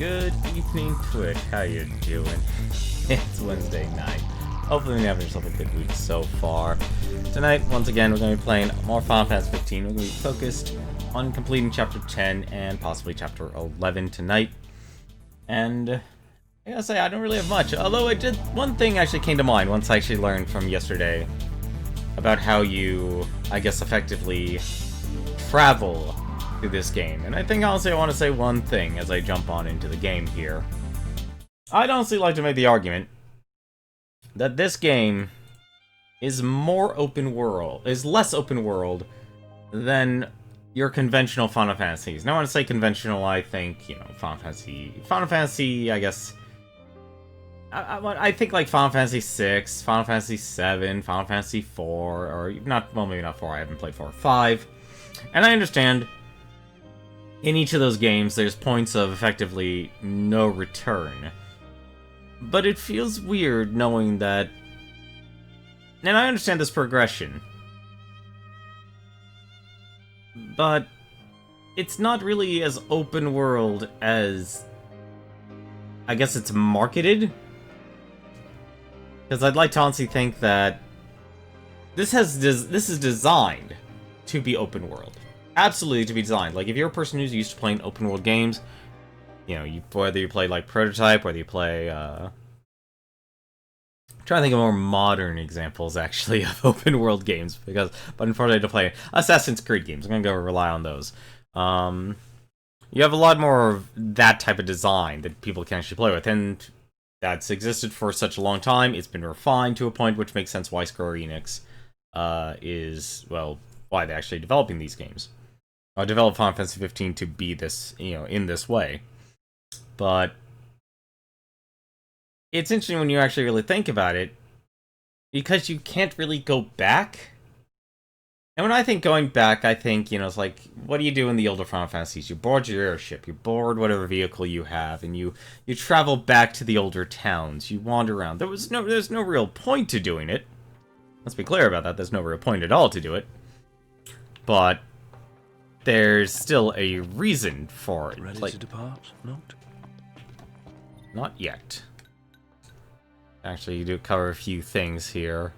Good evening, Twitch. How you doing? It's Wednesday night. Hopefully you're having yourself a good week so far. Tonight, once again, we're going to be playing more Final Fantasy 15. We're going to be focused on completing Chapter 10 and possibly Chapter 11 tonight. And I gotta say, I don't really have much. Although one thing actually came to mind once I actually learned from yesterday about how you, I guess, effectively travel through this game. And I think honestly I want to say one thing as I jump on into the game here. I'd honestly like to make the argument that this game is more open world, is less open world than your conventional Final Fantasies. Now when I say conventional, I think, you know, Final Fantasy, I guess, I think like Final Fantasy 6, Final Fantasy 7, Final Fantasy 4, or not, well, maybe not 4, I haven't played 4 or 5. And I understand in each of those games there's points of effectively no return. But it feels weird knowing that, and I understand this progression, but it's not really as open world as I guess it's marketed. Because I'd like to honestly think that this is designed to be open world. Absolutely to be designed. Like, if you're a person who's used to playing open world games, you know, whether you play like Prototype, whether you play I'm trying to think of more modern examples actually of open world games, but unfortunately to play Assassin's Creed games, I'm gonna go rely on those. You have a lot more of that type of design that people can actually play with, and that's existed for such a long time. It's been refined to a point which makes sense why Square Enix is, well, why they're actually developing these games. Develop Final Fantasy 15 to be this, you know, in this way. But it's interesting when you actually really think about it, because you can't really go back. And when I think going back, I think, you know, it's like, what do you do in the older Final Fantasies? You board your airship, you board whatever vehicle you have, and you travel back to the older towns. You wander around. There's no real point to doing it. Let's be clear about that. There's no real point at all to do it. But there's still a reason for it. Ready to depart, Note? Not yet. Actually, you do cover a few things here.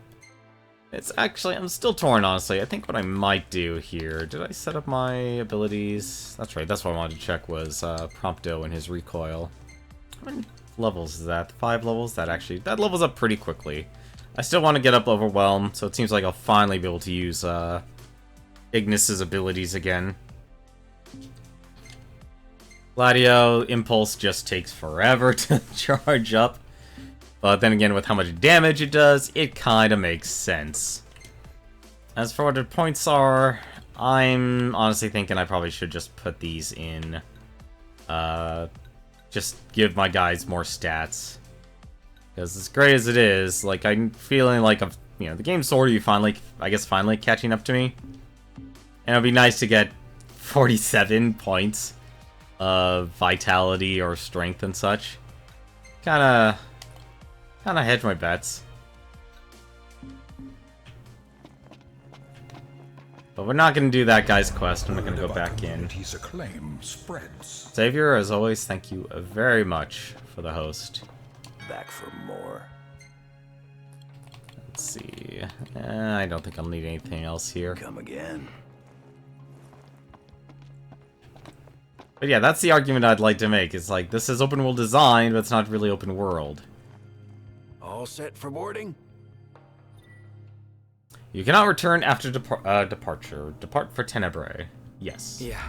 It's actually, I'm still torn, honestly. I think what I might do here, did I set up my abilities? That's right, that's what I wanted to check was Prompto and his recoil. How many levels is that? 5 levels? That levels up pretty quickly. I still want to get up Overwhelm, so it seems like I'll finally be able to use Ignis's abilities again. Gladio Impulse just takes forever to charge up. But then again, with how much damage it does, it kind of makes sense. As for what the points are, I'm honestly thinking I probably should just put these in. Just give my guys more stats. Because as great as it is, like, I'm feeling like you know, the game's sort of finally catching up to me. And it'd be nice to get 47 points of vitality or strength and such. Kinda hedge my bets. But we're not gonna do that guy's quest. I'm not gonna go back in. Xavier, as always, thank you very much for the host. Back for more. Let's see. I don't think I'll need anything else here. Come again. But yeah, that's the argument I'd like to make. It's like, this is open world design, but it's not really open world. All set for boarding? You cannot return after departure. Depart for Tenebrae. Yes. Yeah.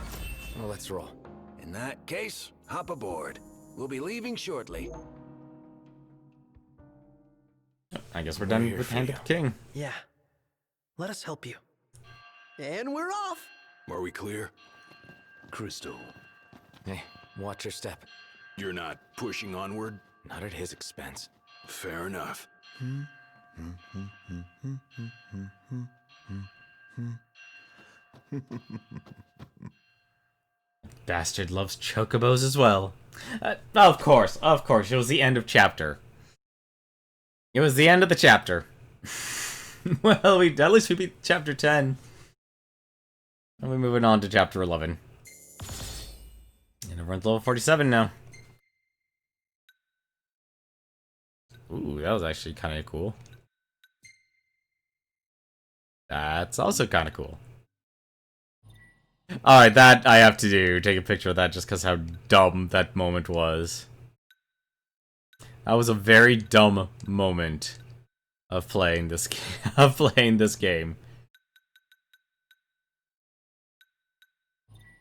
Well, let's roll. In that case, hop aboard. We'll be leaving shortly. I guess we're done with Hand of the King. Yeah. Let us help you. And we're off! Are we clear? Crystal. Hey, watch your step. You're not pushing onward? Not at his expense. Fair enough. Bastard loves chocobos as well. Of course. It was the end of chapter. It was the end of the chapter. Well, at least we beat chapter 10. And we're moving on to chapter 11. And everyone's level 47 now. Ooh, that was actually kind of cool. That's also kind of cool. Alright, that I have to do. Take a picture of that just because how dumb that moment was. That was a very dumb moment of playing this game.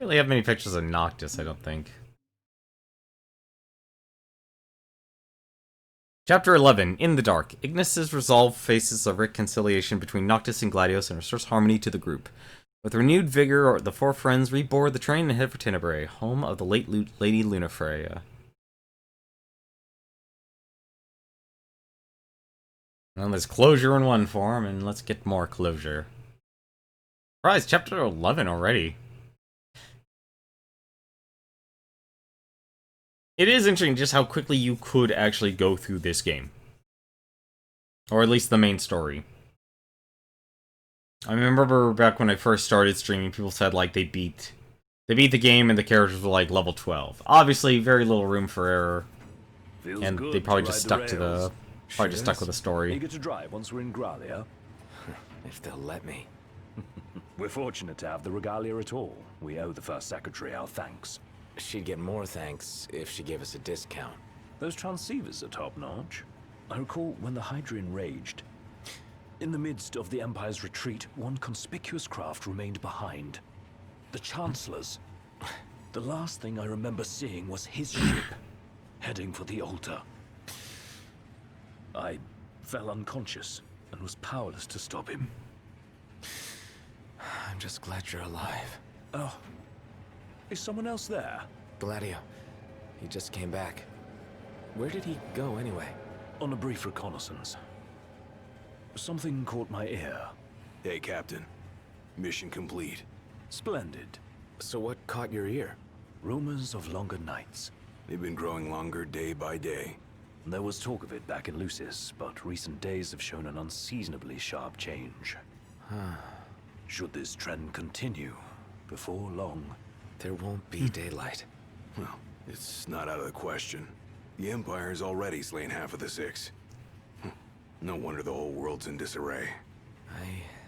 Really have many pictures of Noctis, I don't think. Chapter 11, In the Dark. Ignis's resolve faces a reconciliation between Noctis and Gladios and restores harmony to the group. With renewed vigor, the four friends reboard the train and head for Tenmar, home of the late Lady Lunafreya. Well, there's closure in one form, and let's get more closure. Surprise, chapter 11 already. It is interesting just how quickly you could actually go through this game. Or at least the main story. I remember back when I first started streaming, people said like they beat the game and the characters were like level 12. Obviously, very little room for error. And they probably just stuck to the stuck with the story. Eager to drive once we're in Gralia? If they'll let me. We're fortunate to have the regalia at all. We owe the first secretary our thanks. She'd get more thanks if she gave us a discount. Those transceivers are top-notch. I recall when the Hydrian raged. In the midst of the Empire's retreat, one conspicuous craft remained behind. The Chancellor's. The last thing I remember seeing was his ship, heading for the altar. I fell unconscious and was powerless to stop him. I'm just glad you're alive. Oh. Is someone else there? Gladio. He just came back. Where did he go anyway? On a brief reconnaissance. Something caught my ear. Hey, Captain. Mission complete. Splendid. So what caught your ear? Rumors of longer nights. They've been growing longer day by day. There was talk of it back in Lucis, but recent days have shown an unseasonably sharp change. Should this trend continue, before long... There won't be daylight. Well, it's not out of the question. The Empire's already slain half of the Six. No wonder the whole world's in disarray. I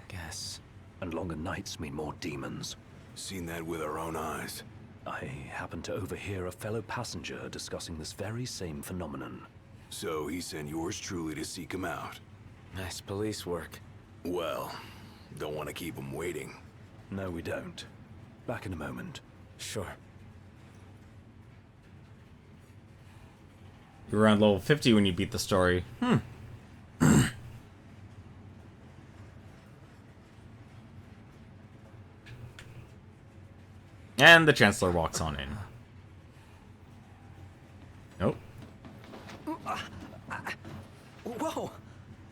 guess. And longer nights mean more demons. Seen that with our own eyes. I happened to overhear a fellow passenger discussing this very same phenomenon. So he sent yours truly to seek him out. Nice police work. Well, don't want to keep him waiting. No, we don't. Back in a moment. Sure. You were around level 50 when you beat the story. And the Chancellor walks on in. Nope. Whoa!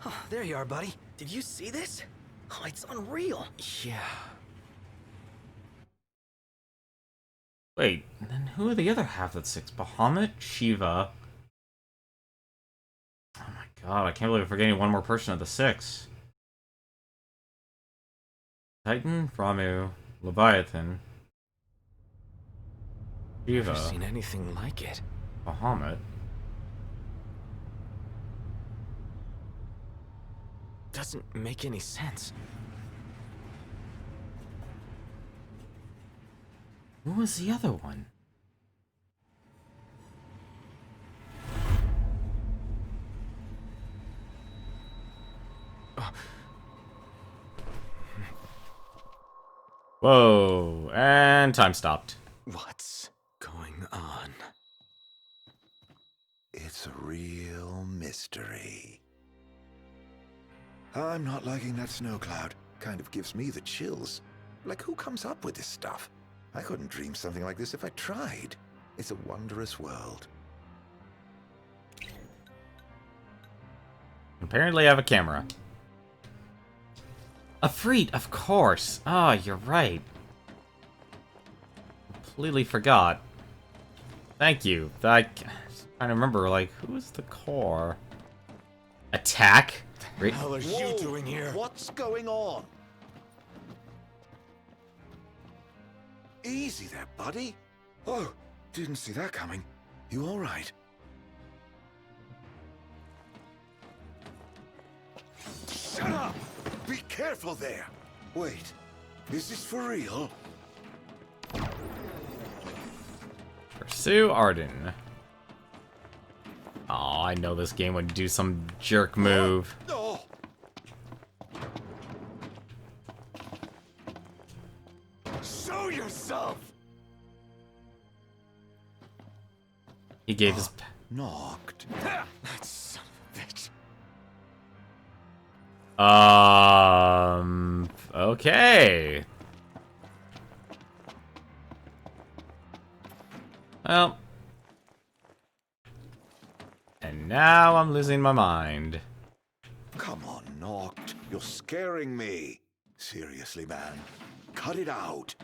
Oh, there you are, buddy. Did you see this? Oh, it's unreal. Yeah. Wait, then who are the other half of the Six? Bahamut, Shiva. Oh my god, I can't believe I'm forgetting one more person of the Six. Titan, Ramu, Leviathan, Never Shiva, seen anything like it. Bahamut. Doesn't make any sense. Who was the other one? Whoa, and time stopped. What's going on? It's a real mystery. I'm not liking that snow cloud. Kind of gives me the chills. Like, who comes up with this stuff? I couldn't dream something like this if I tried. It's a wondrous world. Apparently I have a camera. A Freet, of course. Ah, you're right. Completely forgot. Thank you. I trying to remember, like, who was the core? Attack? What the hell are you doing here? What's going on? Easy there, buddy. Oh, didn't see that coming. You all right? Careful there! Wait, is this for real? Pursue Arden. Oh, I know this game would do some jerk move. No! Show yourself! He gave his... Knocked. That son of a bitch. Okay. Well. And now I'm losing my mind. Come on, Knocked. You're scaring me. Seriously, man. Cut it out.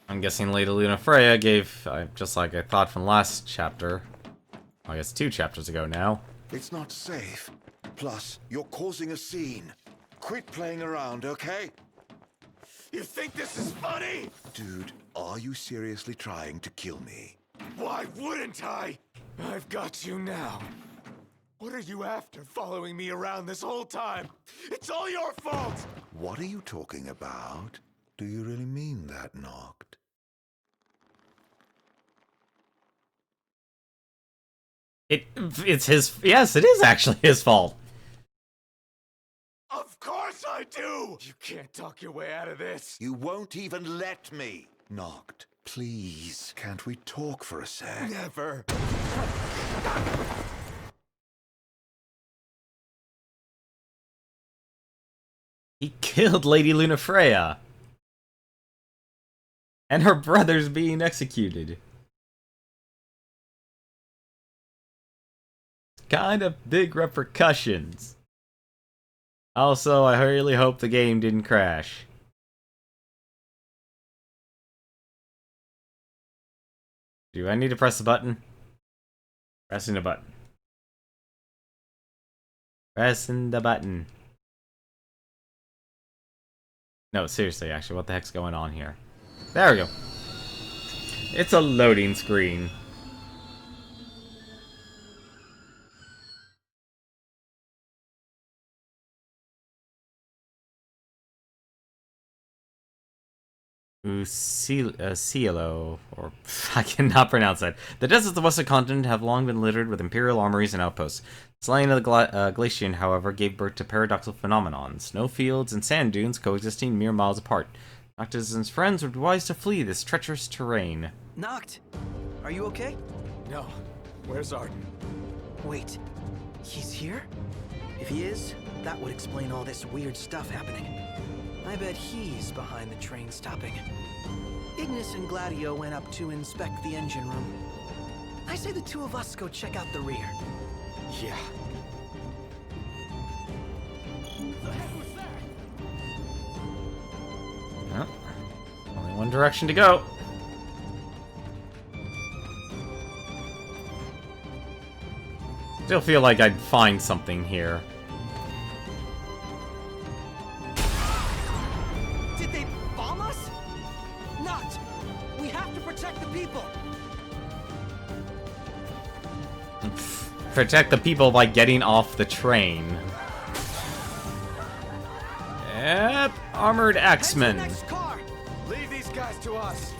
I'm guessing Lady Lunafreya gave, just like I thought from last chapter. I guess 2 chapters ago now. It's not safe. Plus, you're causing a scene. Quit playing around, okay? You think this is funny? Dude, are you seriously trying to kill me? Why wouldn't I? I've got you now. What are you after, following me around this whole time? It's all your fault! What are you talking about? Do you really mean that, Knocked? It's his... Yes, it is actually his fault. Of course I do! You can't talk your way out of this. You won't even let me. Knocked, please. Can't we talk for a sec? Never. He killed Lady Lunafreya. And her brother's being executed. Kind of big repercussions. Also, I really hope the game didn't crash. Do I need to press the button? Pressing the button. Pressing the button. No, seriously, actually, what the heck's going on here? There we go. It's a loading screen. Cielo, or I cannot pronounce that. The deserts of the Western continent have long been littered with imperial armories and outposts. The slaying of the Glacian, however, gave birth to paradoxical phenomenon. Snowfields and sand dunes coexisting mere miles apart. Noctis and his friends would be wise to flee this treacherous terrain. Noct, are you okay? No. Where's Arden? Wait, he's here? If he is, that would explain all this weird stuff happening. I bet he's behind the train stopping. Ignis and Gladio went up to inspect the engine room. I say the two of us go check out the rear. Yeah. Well, only one direction to go. Still feel like I'd find something here. Did they bomb us? Not! We have to protect the people! Protect the people by getting off the train. Yep, armored X-Men. Next car! Leave these guys to us.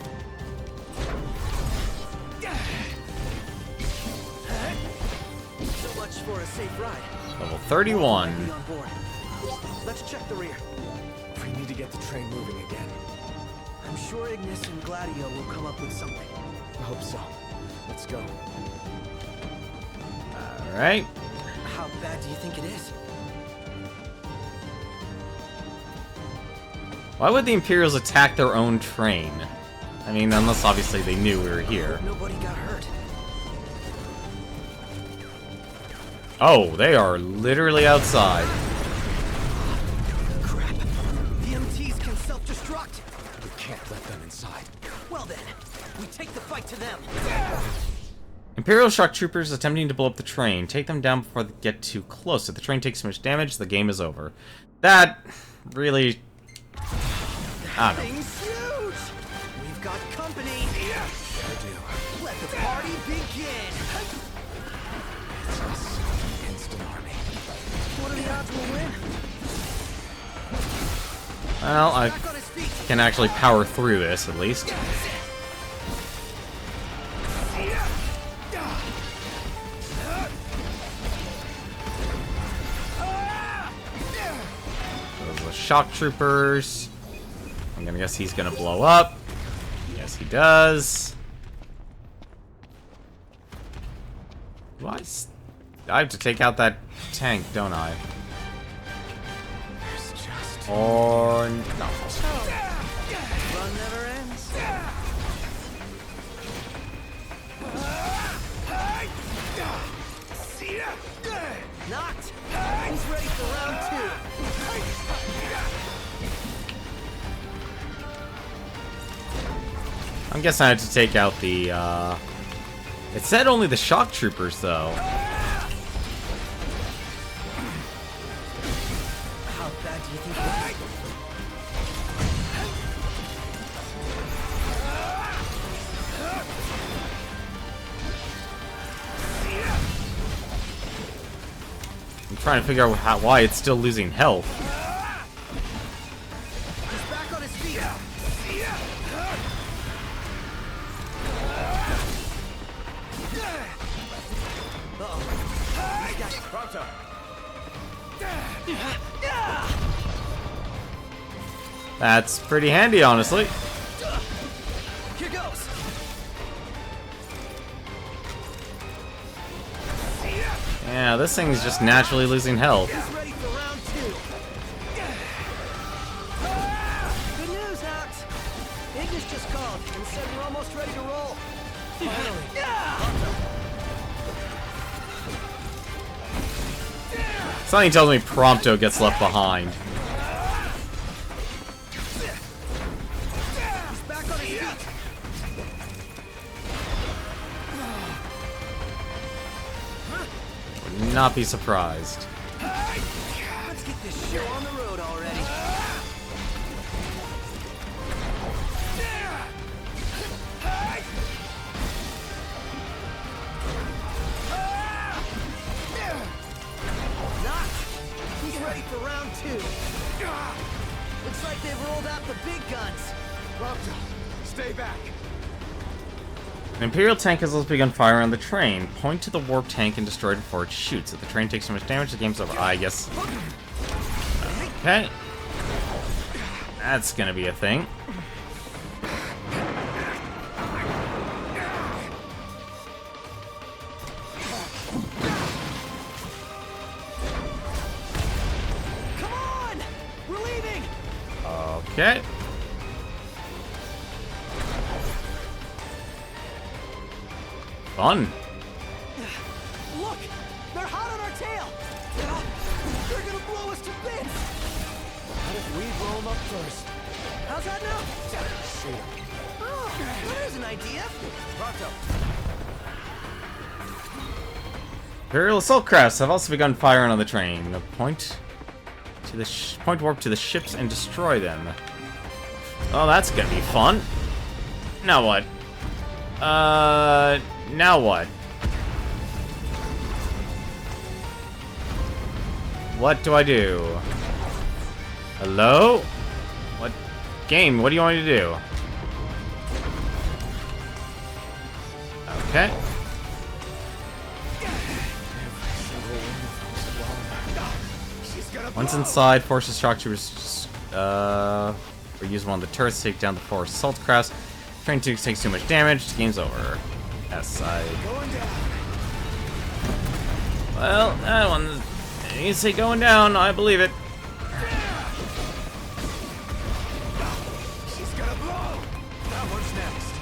So much for a safe ride. Level 31. Be on board. Let's check the rear. We need to get the train moving again. I'm sure Ignis and Gladio will come up with something. I hope so. Let's go. Alright. How bad do you think it is? Why would the Imperials attack their own train? I mean, unless obviously they knew we were here. Nobody got hurt. Oh, they are literally outside. Crap. The MTs can self-destruct. We can't let them inside. Well then, we take the fight to them. Imperial shock troopers attempting to blow up the train. Take them down before they get too close. If the train takes too much damage, the game is over. That really... I don't know. Thing's huge! We've got company! I do. Let the party begin! It's us against an army. are the odds we'll win? Well, I Back on his feet. can actually power through this at least. Those are the shock troopers. I'm gonna guess he's gonna blow up. Yes, he does. What? I have to take out that tank, don't I? There's just Or no. fun never ends. Knocked. He's ready for round 2. I'm guessing I had to take out the, It said only the shock troopers, though. How bad do you think it is? I'm trying to figure out why it's still losing health. He's back on his feet. That's pretty handy, honestly. Here goes. Yeah, this thing's just naturally losing health. He's ready for round 2. Good news, Nox. Ignis just called and said we're almost ready to roll. Finally. Something tells me Prompto gets left behind. He's back on his feet. Would not be surprised. Let's get this show on the road already. Knocked. He's ready for round 2. Looks like they've rolled out the big guns. Prompto, stay back. An Imperial tank has also begun firing on the train. Point to the warp tank and destroy it before it shoots. If the train takes too much damage, the game's over. I guess. Okay. That's gonna be a thing. Come on! We're leaving! Okay. Fun. Look! They're hot on our tail! They're gonna blow us to bits! What if we blow them up first? How's that now? Shoot. Oh, there's an idea. Pronto. Imperial assault crafts have also begun firing on the train. Point to the point warp to the ships and destroy them. Oh, that's gonna be fun. Now what? Now what? What do I do? Hello? What game? What do you want me to do? Okay. Once inside, forces shock troopers or use one of the turrets to take down the 4 assault crafts. Train 2 takes too much damage, the game's over. Yes, well, that one, you say going down, I believe it. She's gonna blow. That one's next.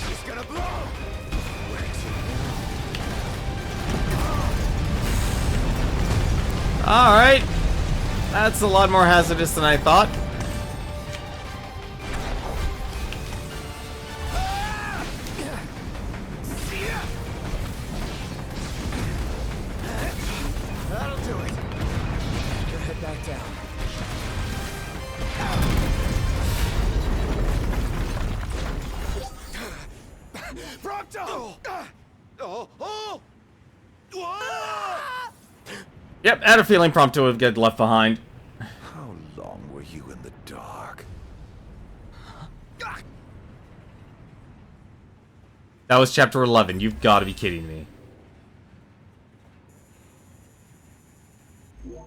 She's gonna blow. Alright. That's a lot more hazardous than I thought. That'll do it. Go head back down. Prompto! Oh! Oh! Whoa! Yep, I had a feeling Prompto would get left behind. How long were you in the dark? That was chapter 11. You've got to be kidding me.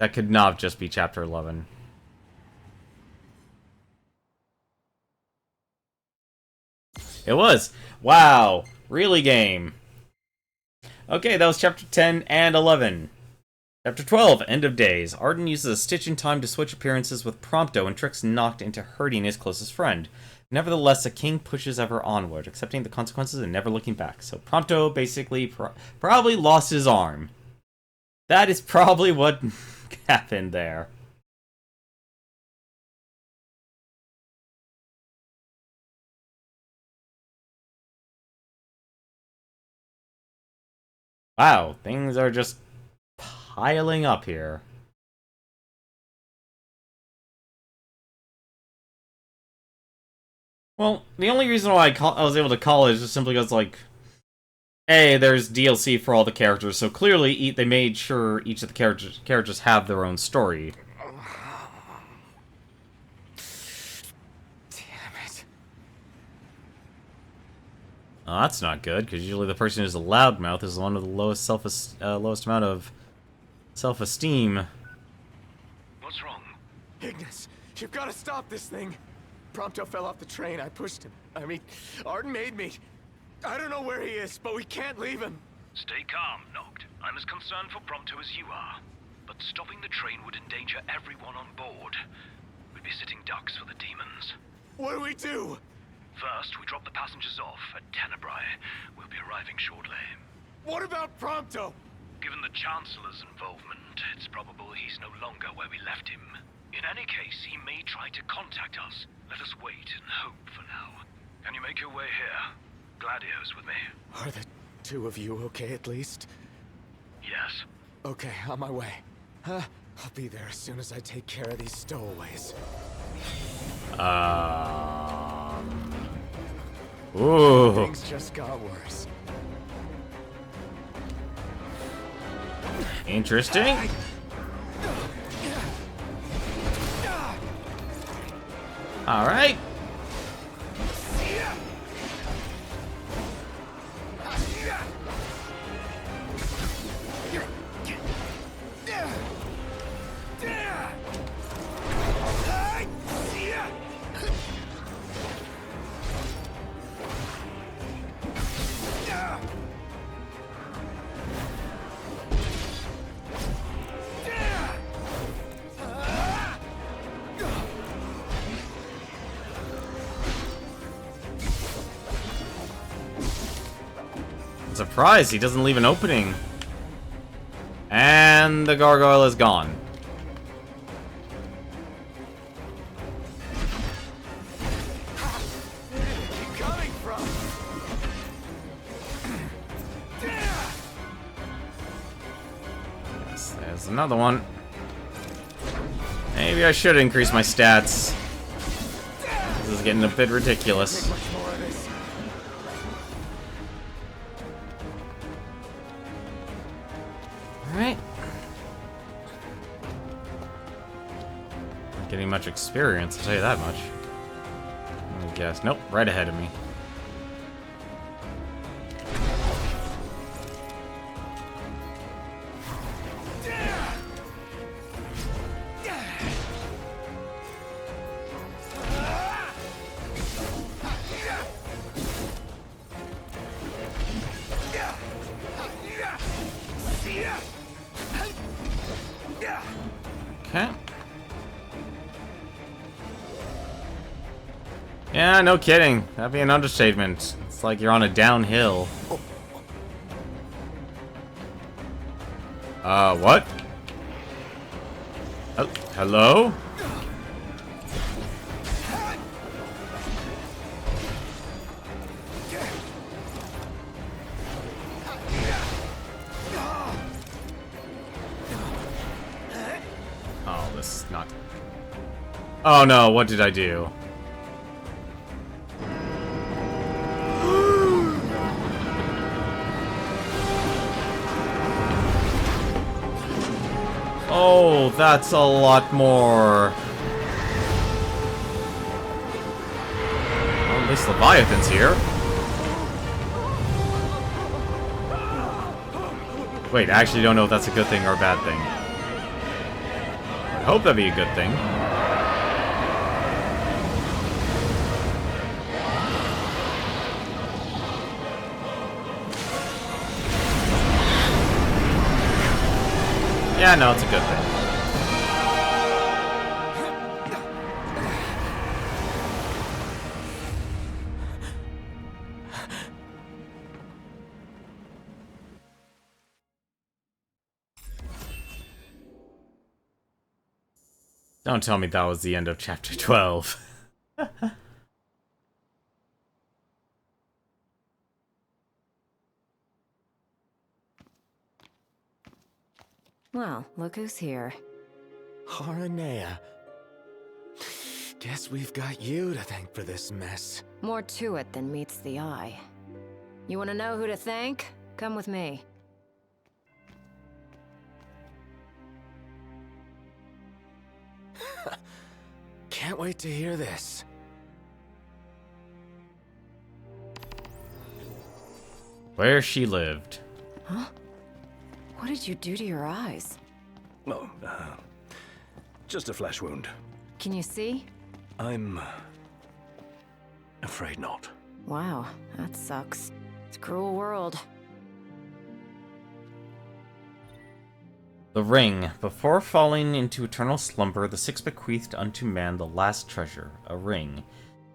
That could not just be chapter 11. It was. Wow. Really game. Okay, that was chapter 10 and 11. Chapter 12, End of Days. Arden uses a stitch in time to switch appearances with Prompto and tricks Noct into hurting his closest friend. Nevertheless, the king pushes ever onward, accepting the consequences and never looking back. So Prompto basically probably lost his arm. That is probably what happened there. Wow, things are just piling up here. Well, the only reason why I was able to call it is just simply because, like, A, there's DLC for all the characters, so clearly they made sure each of the characters have their own story. Damn it. Oh, that's not good, because usually the person who's a loudmouth is the one with the lowest lowest amount of self-esteem. What's wrong? Ignis, you've got to stop this thing. Prompto fell off the train. I pushed him. I mean, Arden made me. I don't know where he is, but we can't leave him. Stay calm, Noct. I'm as concerned for Prompto as you are. But stopping the train would endanger everyone on board. We'd be sitting ducks for the demons. What do we do? First, we drop the passengers off at Tenmar. We'll be arriving shortly. What about Prompto? Given the Chancellor's involvement, it's probable he's no longer where we left him. In any case, he may try to contact us. Let us wait and hope for now. Can you make your way here? Gladio's with me. Are the two of you okay at least? Yes. Okay, on my way. I'll be there as soon as I take care of these stowaways. Ooh. Things just got worse. Interesting. All right. Surprise, he doesn't leave an opening. And the gargoyle is gone. Where are you coming from? Yes, there's another one. Maybe I should increase my stats. This is getting a bit ridiculous. Much more of this. Alright. Not getting much experience, I'll tell you that much. I guess. Nope, right ahead of me. Okay. Yeah, no kidding. That'd be an understatement. It's like you're on a downhill. What? Hello? Oh, this is not... Oh no, what did I do? that's a lot more. Well, at least Leviathan's here. Wait, I actually don't know if that's a good thing or a bad thing. I hope that'd be a good thing. Yeah, no, it's a good thing. Don't tell me that was the end of chapter 12. Well, look who's here. Haranea. Guess we've got you to thank for this mess. More to it than meets the eye. You want to know who to thank? Come with me. Can't wait to hear this. Where she lived. Huh? What did you do to your eyes? Oh, just a flesh wound. Can you see? I'm afraid not. Wow, that sucks. It's a cruel world. The ring. Before falling into eternal slumber, the six bequeathed unto man the last treasure, a ring.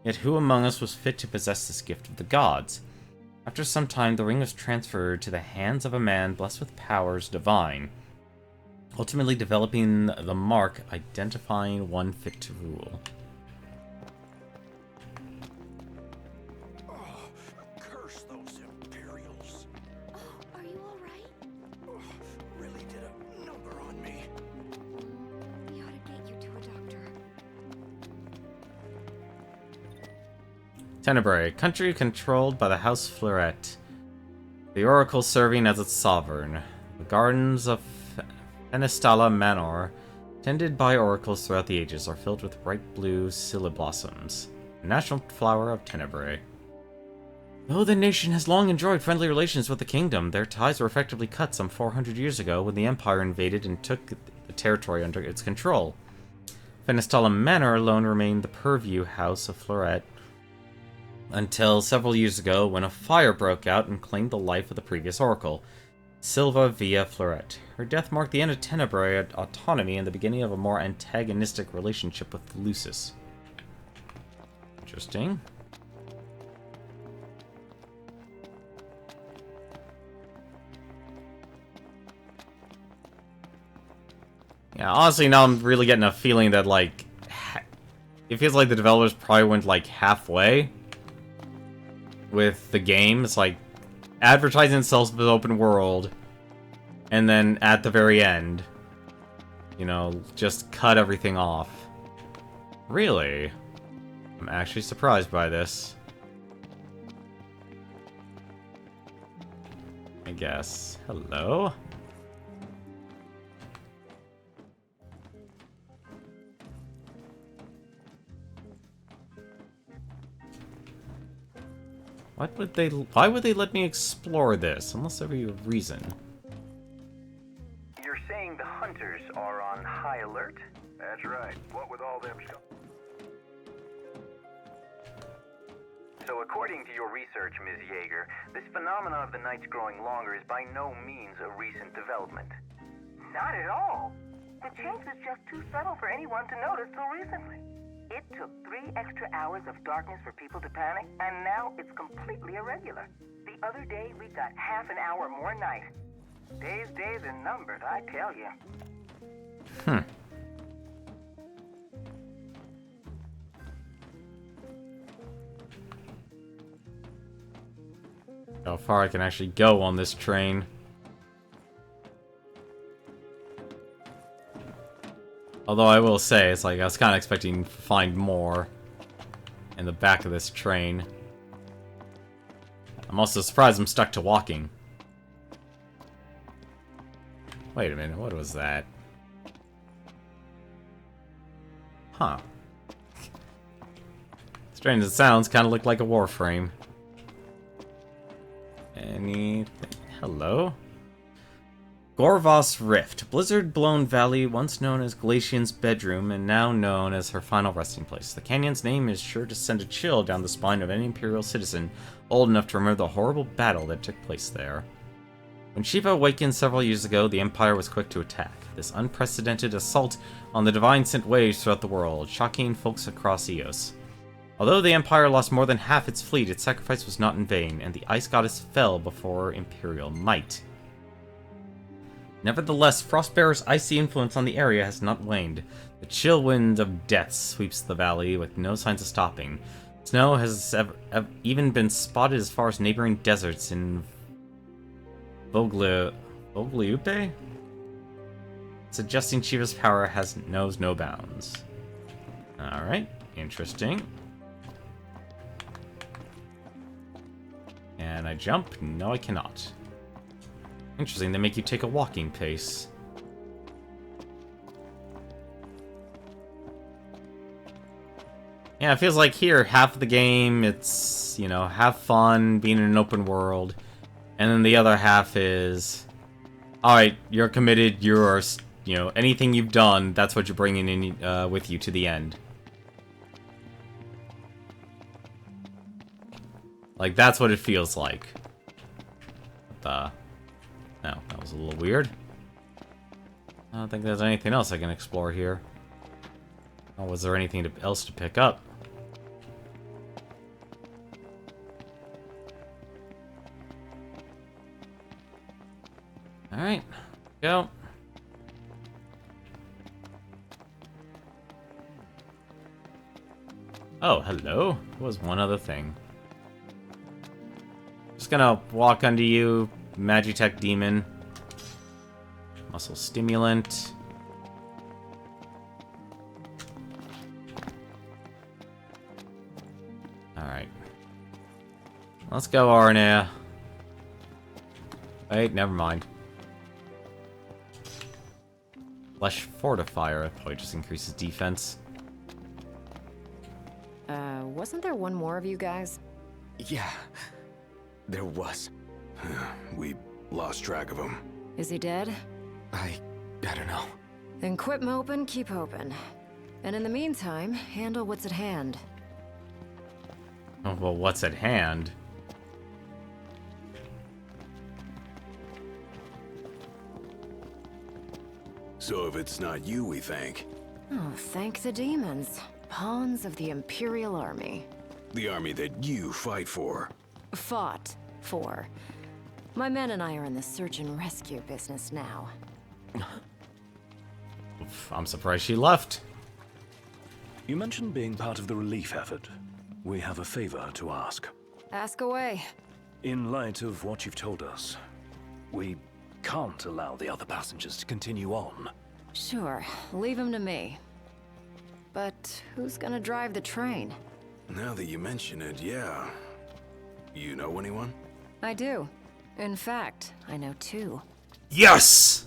Yet who among us was fit to possess this gift of the gods? After some time, the ring was transferred to the hands of a man blessed with powers divine, ultimately developing the mark identifying one fit to rule. Oh, curse those Imperials. Oh, are you alright? Oh, really did a number on me. We ought to get you to a doctor. Tenebrae, country controlled by the House Fleuret. The Oracle serving as its sovereign. The gardens of Fenestala Manor, tended by oracles throughout the ages, are filled with bright blue scilla blossoms, the national flower of Tenebrae. Though the nation has long enjoyed friendly relations with the kingdom, their ties were effectively cut some 400 years ago when the Empire invaded and took the territory under its control. Fenestala Manor alone remained the purview house of Fleuret, until several years ago when a fire broke out and claimed the life of the previous oracle, Silva Via Fleuret. Her death marked the end of Tenebrae autonomy and the beginning of a more antagonistic relationship with Lucis. Interesting. Yeah, honestly, now I'm really getting a feeling that, like, it feels like the developers probably went, like, halfway with the game. It's like advertising itself as an open world, and then at the very end, you know, just cut everything off. Really? I'm actually surprised by this. I guess. Hello? Why would they let me explore this? Unless there be a reason. You're saying the hunters are on high alert? That's right. What with all them So according to your research, Ms. Yeager, this phenomenon of the nights growing longer is by no means a recent development. Not at all. The change was just too subtle for anyone to notice till recently. It took 3 extra hours of darkness for people to panic, and now it's completely irregular. The other day, we got half an hour more night. Days are numbered, I tell you. How far I can actually go on this train. Although I will say, it's like I was kind of expecting to find more in the back of this train. I'm also surprised I'm stuck to walking. Wait a minute, what was that? Huh. Strange as it sounds, kind of look like a warframe. Anything? Hello? Gorvos Rift, blizzard-blown valley once known as Glacian's bedroom and now known as her final resting place. The canyon's name is sure to send a chill down the spine of any Imperial citizen old enough to remember the horrible battle that took place there. When Shiva awakened several years ago, the Empire was quick to attack. This unprecedented assault on the Divine sent waves throughout the world, shocking folks across Eos. Although the Empire lost more than half its fleet, its sacrifice was not in vain, and the Ice Goddess fell before Imperial might. Nevertheless, Frostbearer's icy influence on the area has not waned. The chill wind of death sweeps the valley with no signs of stopping. Snow has even been spotted as far as neighboring deserts in Vogliupe? Suggesting Shiva's power knows no bounds. Alright, interesting. Can I jump? No, I cannot. Interesting, they make you take a walking pace. Yeah, it feels like here, half of the game, it's, you know, have fun, being in an open world. And then the other half is, alright, you're committed, you're, you know, anything you've done, that's what you're bringing in with you to the end. Like, that's what it feels like. No, that was a little weird. I don't think there's anything else I can explore here. Oh, was there anything else to pick up? Alright, go. Oh, hello. There was one other thing. Just gonna walk under you, Magitech Demon. Muscle Stimulant. Alright. Let's go, Arnea. Wait, never mind. Flesh Fortifier probably just increases defense. Wasn't there one more of you guys? Yeah, there was. We lost track of him. Is he dead? I don't know. Then quit moping, keep hoping. And in the meantime, handle what's at hand. Oh, well, what's at hand? So if it's not you, we thank. Oh, thank the demons. Pawns of the Imperial Army. The army that you fight for. Fought for. My men and I are in the search and rescue business now. I'm surprised she left. You mentioned being part of the relief effort. We have a favor to ask. Ask away. In light of what you've told us, we can't allow the other passengers to continue on. Sure, leave him to me. But who's gonna drive the train? Now that you mention it, yeah. You know anyone? I do. In fact, I know two. Yes!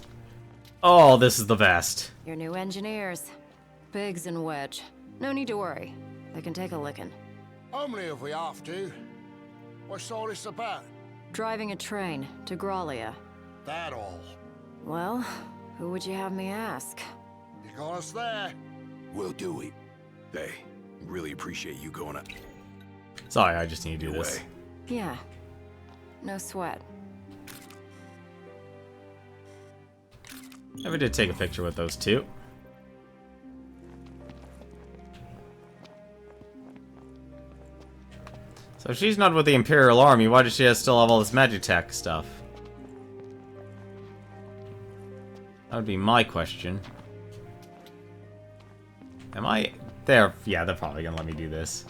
Oh, this is the best. Your new engineers. Biggs and Wedge. No need to worry. They can take a licking. Only if we have to. What's all this about? Driving a train to Graulia. That all. Well, who would you have me ask? You got us there. We'll do it. Hey, really appreciate you going up. Sorry, I just need to do Your this. way. Yeah. No sweat. Never did take a picture with those two. So if she's not with the Imperial Army, why does she still have all this Magitech stuff? That would be my question. Am I... There, yeah, they're probably gonna let me do this.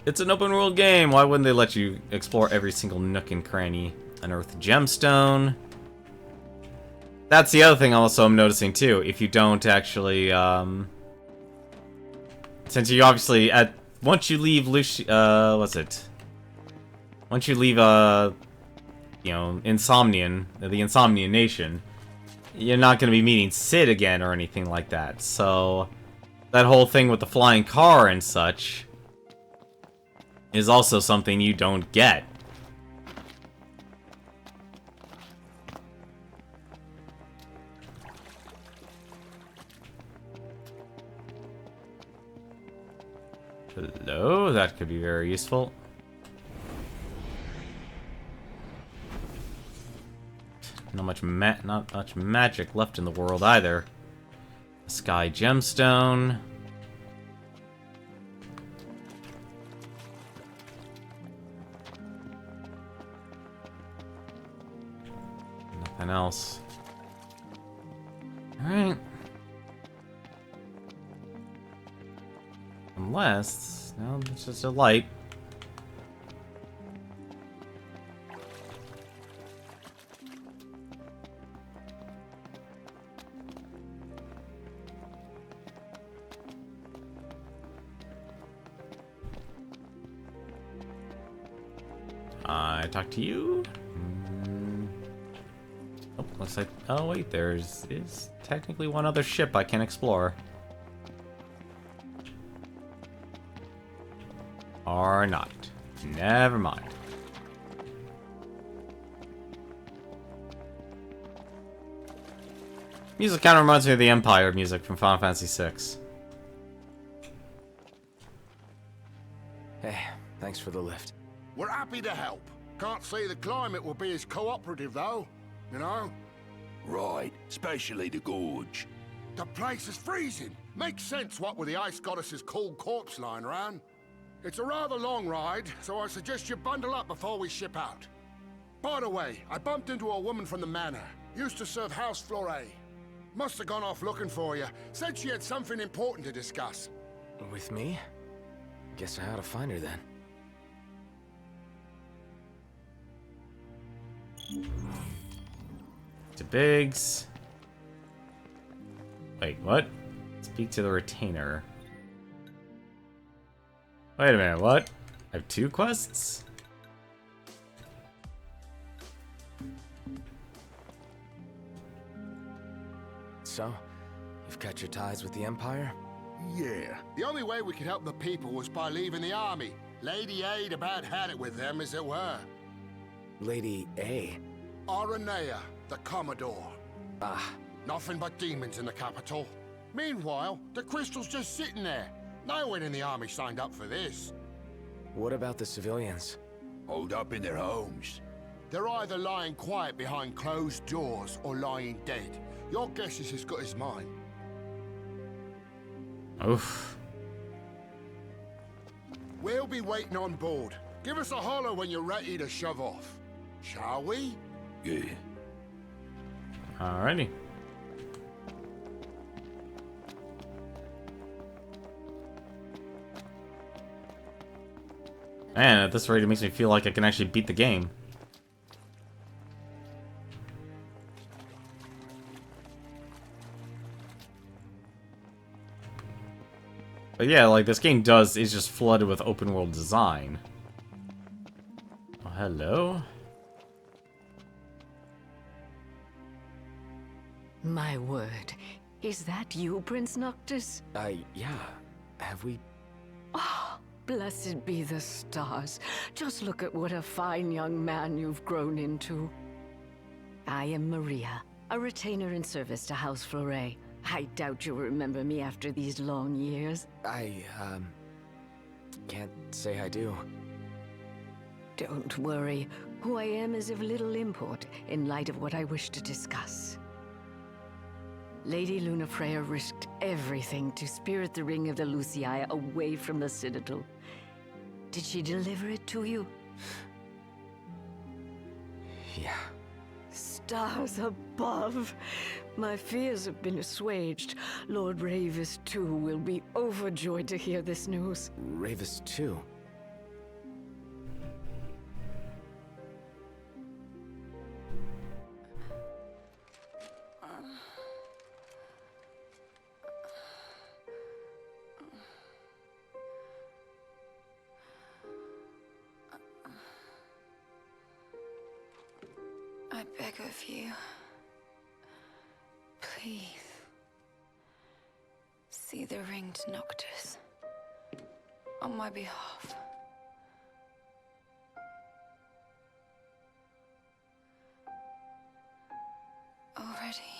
It's an open world game, why wouldn't they let you explore every single nook and cranny? Unearthed gemstone. That's the other thing also I'm noticing too, if you don't actually, since you obviously, once you leave what's it? Once you leave, you know, the Insomnian Nation, you're not going to be meeting Sid again or anything like that. So that whole thing with the flying car and such is also something you don't get. Hello, that could be very useful. Not much magic left in the world either. A sky gemstone. Nothing else. All right. Unless, no, it's just a light. I talk to you. Oh, looks like. Oh wait, is technically one other ship I can explore. Or not. Never mind. Music kind of reminds me of the Empire music from Final Fantasy VI. Hey, thanks for the lift. We're happy to help. Can't say the climate will be as cooperative, though. You know? Right, especially the gorge. The place is freezing. Makes sense what with the ice goddess's cold corpse lying around. It's a rather long ride, so I suggest you bundle up before we ship out. By the way, I bumped into a woman from the manor. Used to serve House Flore. Must have gone off looking for you. Said she had something important to discuss. With me? Guess I ought to find her then. To Biggs. Wait, what? Speak to the retainer. Wait a minute, what? I have 2 quests? So, you've cut your ties with the Empire? Yeah. The only way we could help the people was by leaving the army. Lady Aid about had it with them, as it were. Lady A? Aranea, the Commodore. Ah. Nothing but demons in the capital. Meanwhile, the crystal's just sitting there. No one in the army signed up for this. What about the civilians? Hold up in their homes. They're either lying quiet behind closed doors or lying dead. Your guess is as good as mine. Oof. We'll be waiting on board. Give us a holler when you're ready to shove off. Shall we? Yeah. Alrighty. Man, at this rate, it makes me feel like I can actually beat the game. But yeah, like, this game is just flooded with open world design. Oh, hello? My word. Is that you, Prince Noctis? Yeah. Have we... Oh, blessed be the stars. Just look at what a fine young man you've grown into. I am Maria, a retainer in service to House Flore. I doubt you'll remember me after these long years. I can't say I do. Don't worry. Who I am is of little import in light of what I wish to discuss. Lady Lunafreya risked everything to spirit the ring of the Lucii away from the Citadel. Did she deliver it to you? Yeah. Stars above! My fears have been assuaged. Lord Ravis, too, will be overjoyed to hear this news. Ravis, too? I beg of you. Please. See the ringed Noctis. On my behalf. Already,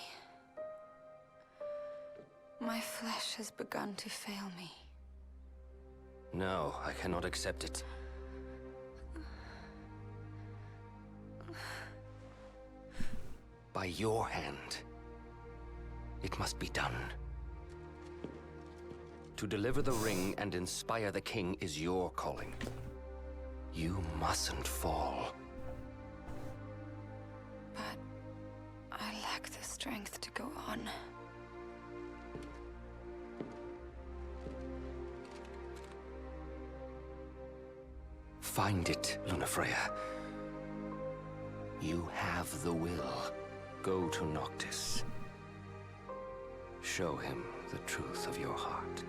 my flesh has begun to fail me. No, I cannot accept it. By your hand, it must be done. To deliver the ring and inspire the king is your calling. You mustn't fall. But I lack the strength to go on. Find it, Lunafreya. You have the will. Go to Noctis. Show him the truth of your heart.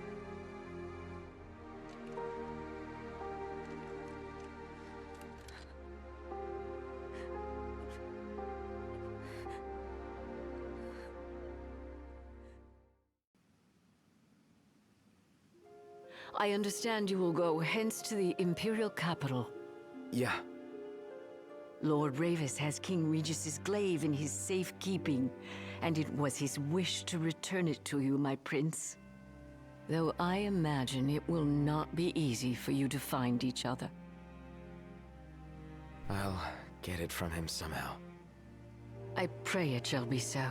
I understand you will go hence to the Imperial capital. Yeah. Lord Ravis has King Regis's glaive in his safekeeping, and it was his wish to return it to you, my prince. Though I imagine it will not be easy for you to find each other. I'll get it from him somehow. I pray it shall be so.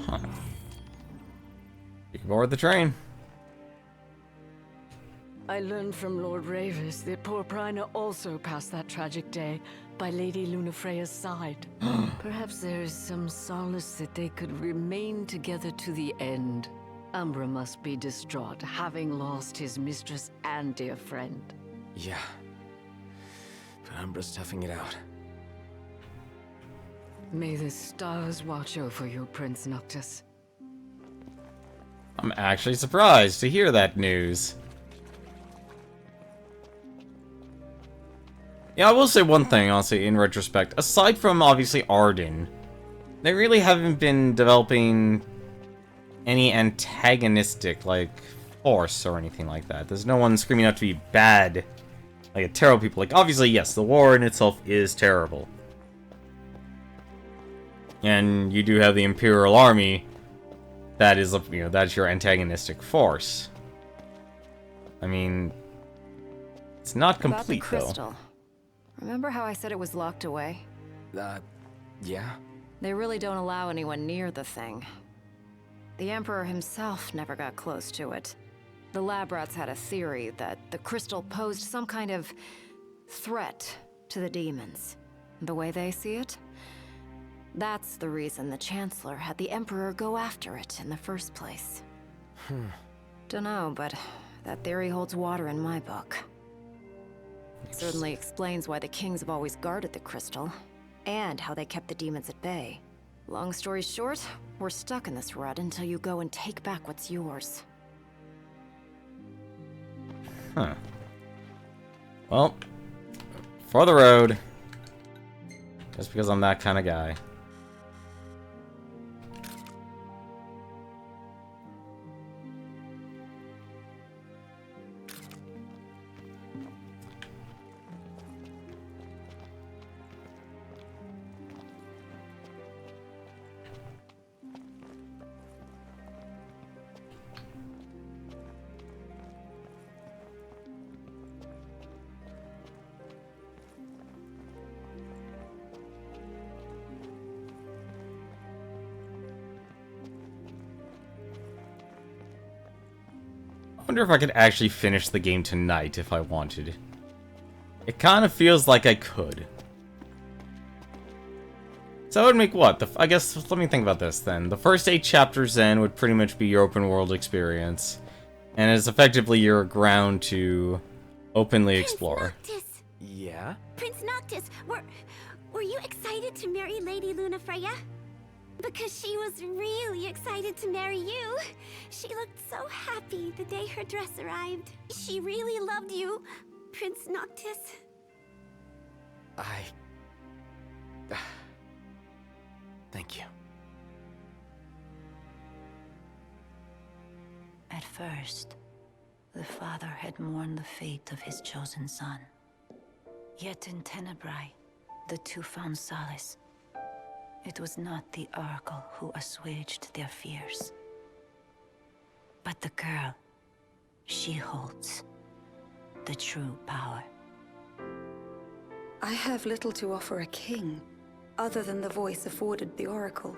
Huh. You can board the train. I learned from Lord Ravis that poor Prina also passed that tragic day by Lady Lunafreya's side. Perhaps there is some solace that they could remain together to the end. Umbra must be distraught, having lost his mistress and dear friend. Yeah. But Umbra's toughing it out. May the stars watch over you, Prince Noctis. I'm actually surprised to hear that news. Yeah, I will say one thing, honestly, in retrospect. Aside from, obviously, Arden, they really haven't been developing any antagonistic, like, force or anything like that. There's no one screaming out to be bad, like, terrible people. Like, obviously, yes, the war in itself is terrible. And you do have the Imperial Army that is, you know, that's your antagonistic force. I mean, it's not complete, About the crystal. Remember how I said it was locked away? Yeah? They really don't allow anyone near the thing. The Emperor himself never got close to it. The lab rats had a theory that the crystal posed some kind of threat to the demons. The way they see it? That's the reason the Chancellor had the Emperor go after it in the first place. Dunno, but that theory holds water in my book. Certainly explains why the kings have always guarded the crystal, and how they kept the demons at bay. Long story short, we're stuck in this rut until you go and take back what's yours. Huh. Well, for the road. Just because I'm that kind of guy. I wonder if I could actually finish the game tonight if I wanted. It kind of feels like I could. So that would make what? I guess, let me think about this then. The first 8 chapters then would pretty much be your open world experience. And it's effectively your ground to openly explore. Noctis. Yeah? Prince Noctis, were you excited to marry Lady Lunafreya? Because she was really excited to marry you. She looked so happy the day her dress arrived. She really loved you, Prince Noctis. Thank you. At first, the father had mourned the fate of his chosen son. Yet in Tenebrai, the two found solace. It was not the Oracle who assuaged their fears, but the girl. She holds the true power. I have little to offer a king, other than the voice afforded the Oracle.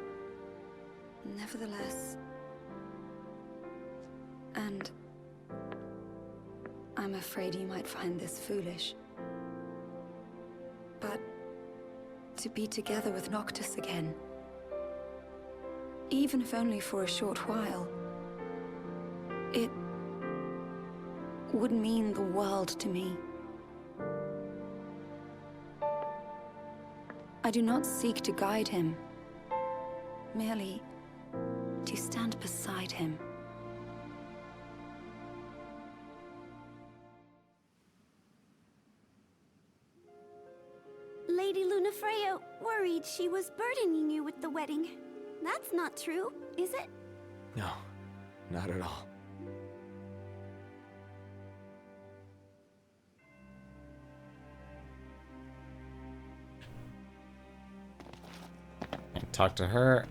Nevertheless... And... I'm afraid you might find this foolish. But... to be together with Noctis again... even if only for a short while... it... would mean the world to me. I do not seek to guide him, merely to stand beside him. Lady Lunafreya worried she was burdening you with the wedding. That's not true, is it? No, not at all. Talk to her.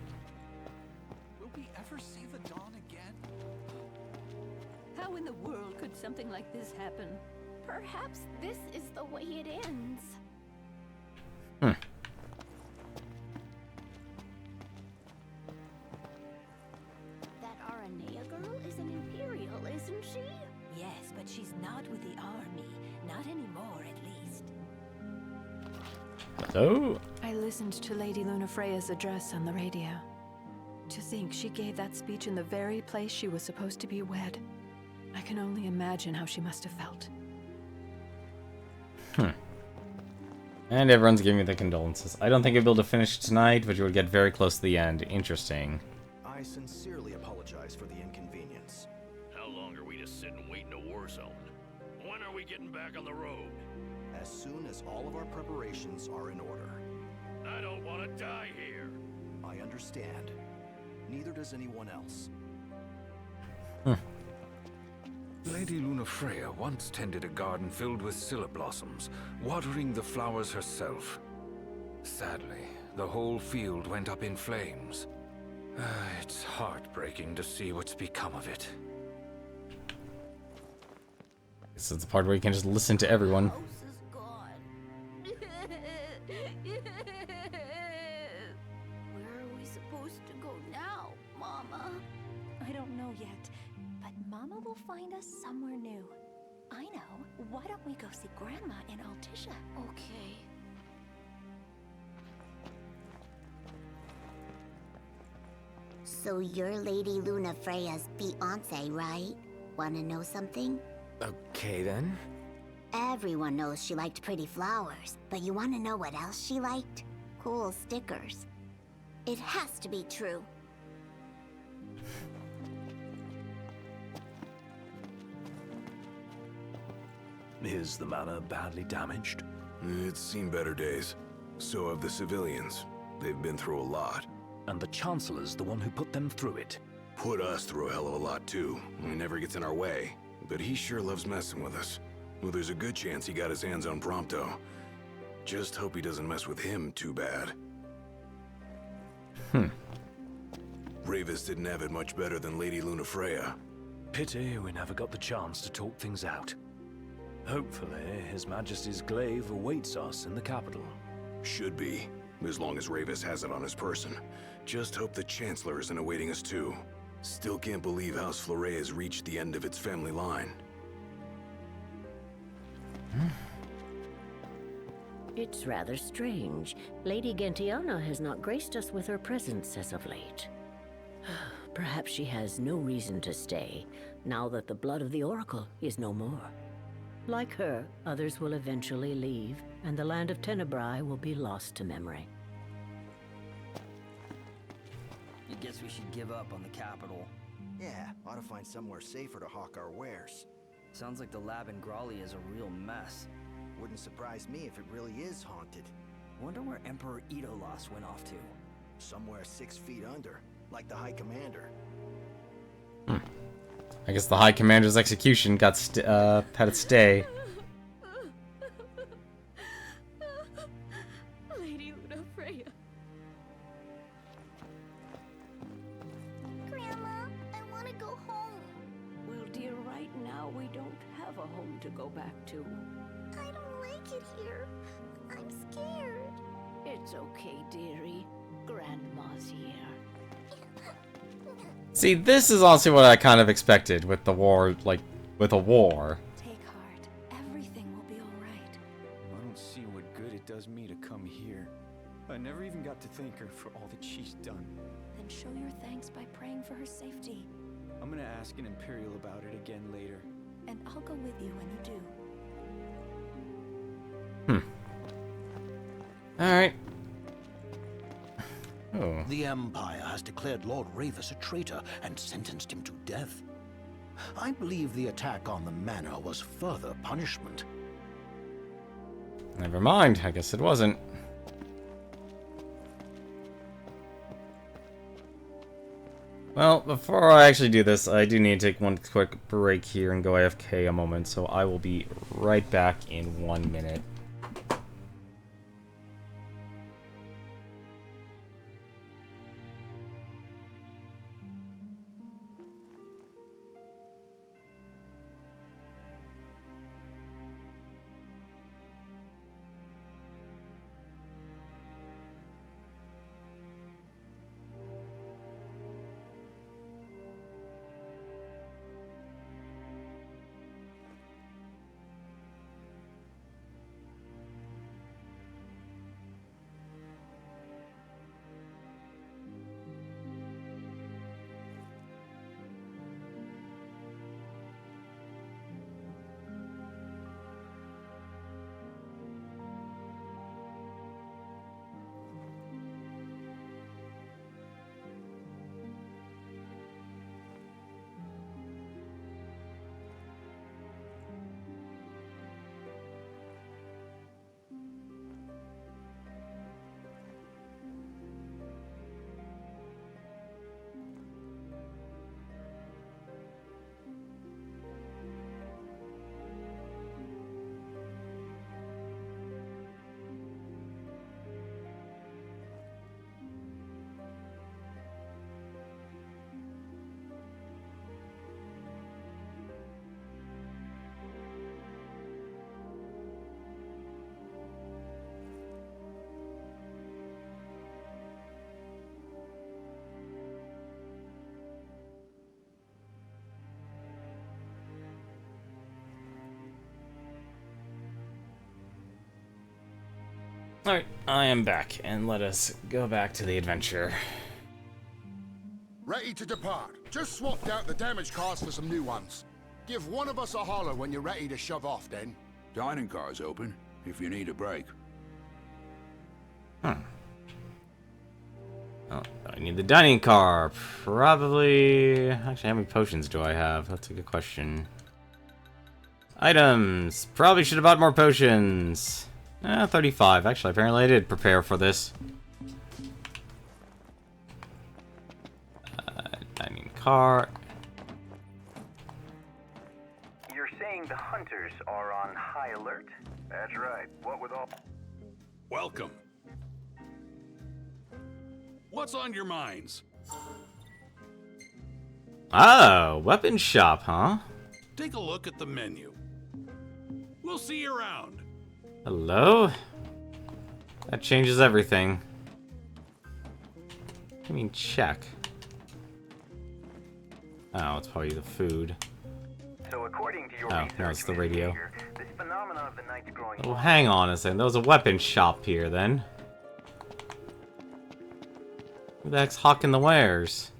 Will we ever see the dawn again? How in the world could something like this happen? Perhaps this is the way it ends. That Aranea girl is an Imperial, isn't she? Yes, but she's not with the army. Not anymore, at least. So? I listened to Lady Lunafreya's address on the radio. To think she gave that speech in the very place she was supposed to be wed. I can only imagine how she must have felt. And everyone's giving me the condolences. I don't think I'll be able to finish tonight, but you would get very close to the end. Interesting. I sincerely apologize for the inconvenience. How long are we to sit and wait in a war zone? When are we getting back on the road? As soon as all of our preparations are in order. I don't want to die here. I understand. Neither does anyone else. Lady Lunafreya once tended a garden filled with scilla blossoms, watering the flowers herself. Sadly, the whole field went up in flames. It's heartbreaking to see what's become of it. This is the part where you can just listen to everyone. Where are we supposed to go now, Mama? I don't know yet, but Mama will find us somewhere new. I know. Why don't we go see Grandma in Altisha? Okay. So you're Lady Lunafreya's fiancé, right? Wanna know something? Okay, then. Everyone knows she liked pretty flowers, but you wanna know what else she liked? Cool stickers. It has to be true. Is the manor badly damaged? It's seen better days. So have the civilians. They've been through a lot. And the Chancellor's the one who put them through it. Put us through a hell of a lot, too. He never gets in our way. But he sure loves messing with us. Well, there's a good chance he got his hands on Prompto. Just hope he doesn't mess with him too bad. Ravis didn't have it much better than Lady Lunafreya. Pity we never got the chance to talk things out. Hopefully, His Majesty's glaive awaits us in the capital. Should be, as long as Ravis has it on his person. Just hope the Chancellor isn't awaiting us too. Still can't believe House Fleuret has reached the end of its family line. It's rather strange. Lady Gentiana has not graced us with her presence as of late. Perhaps she has no reason to stay, now that the blood of the Oracle is no more. Like her, others will eventually leave, and the land of Tenebrai will be lost to memory. I guess we should give up on the capital. Yeah, ought to find somewhere safer to hawk our wares. Sounds like the lab in Grolly is a real mess. Wouldn't surprise me if it really is haunted. Wonder where Emperor Idolas went off to. Somewhere 6 feet under, like the High Commander. I guess the High Commander's execution got had to stay. Lady Lunafreya. Grandma, I want to go home. Well, dear, right now we don't have a home to go back to. I don't like it here. I'm scared. It's okay, dearie. Grandma's here. See, this is honestly what I kind of expected with the war, like, with a war. Take heart. Everything will be all right. I don't see what good it does me to come here. I never even got to thank her for all that she's done. Then show your thanks by praying for her safety. I'm gonna ask an Imperial about it again later. And I'll go with you when you do. Alright. Oh. The Empire has declared Lord Ravus a traitor and sentenced him to death. I believe the attack on the manor was further punishment. Never mind, I guess it wasn't. Well, before I actually do this, I do need to take one quick break here and go AFK a moment, so I will be right back in 1 minute. Alright, I am back, and let us go back to the adventure. Ready to depart. Just swapped out the damage cars for some new ones. Give one of us a holler when you're ready to shove off, then. Dining car's open, if you need a break. Oh, I need the dining car. Probably... Actually, how many potions do I have? That's a good question. Items. Probably should have bought more potions. 35. Actually, apparently I did prepare for this. Dining car. You're saying the hunters are on high alert? That's right. What with all... Welcome. What's on your minds? Oh, weapon shop, huh? Take a look at the menu. We'll see you around. Hello? That changes everything. I mean, check. Oh, it's probably the food. So according to your Oh, no, it's the radio. this phenomenon of the night's growing... Oh, hang on a second. There was a weapon shop here, then. Who the heck's hawking the wares?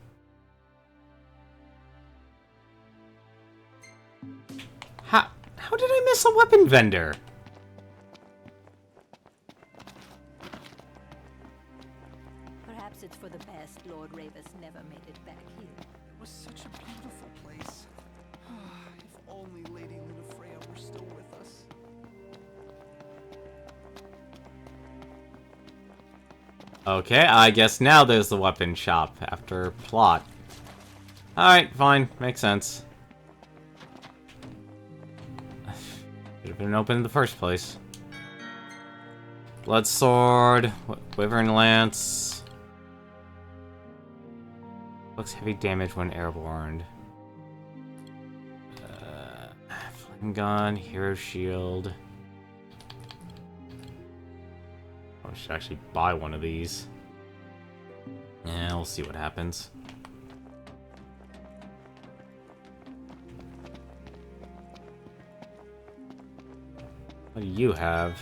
How did I miss a weapon vendor? Perhaps it's for the best Lord Ravus never made it back here. It was such a beautiful place. If only Lady Lunafreya were still with us. Okay, I guess now there's the weapon shop after plot. Alright, fine. Makes sense. Should have been open in the first place. Blood sword, wyvern lance. Looks heavy damage when airborne. Flame gun, hero shield. I should actually buy one of these. Yeah, we'll see what happens. What do you have?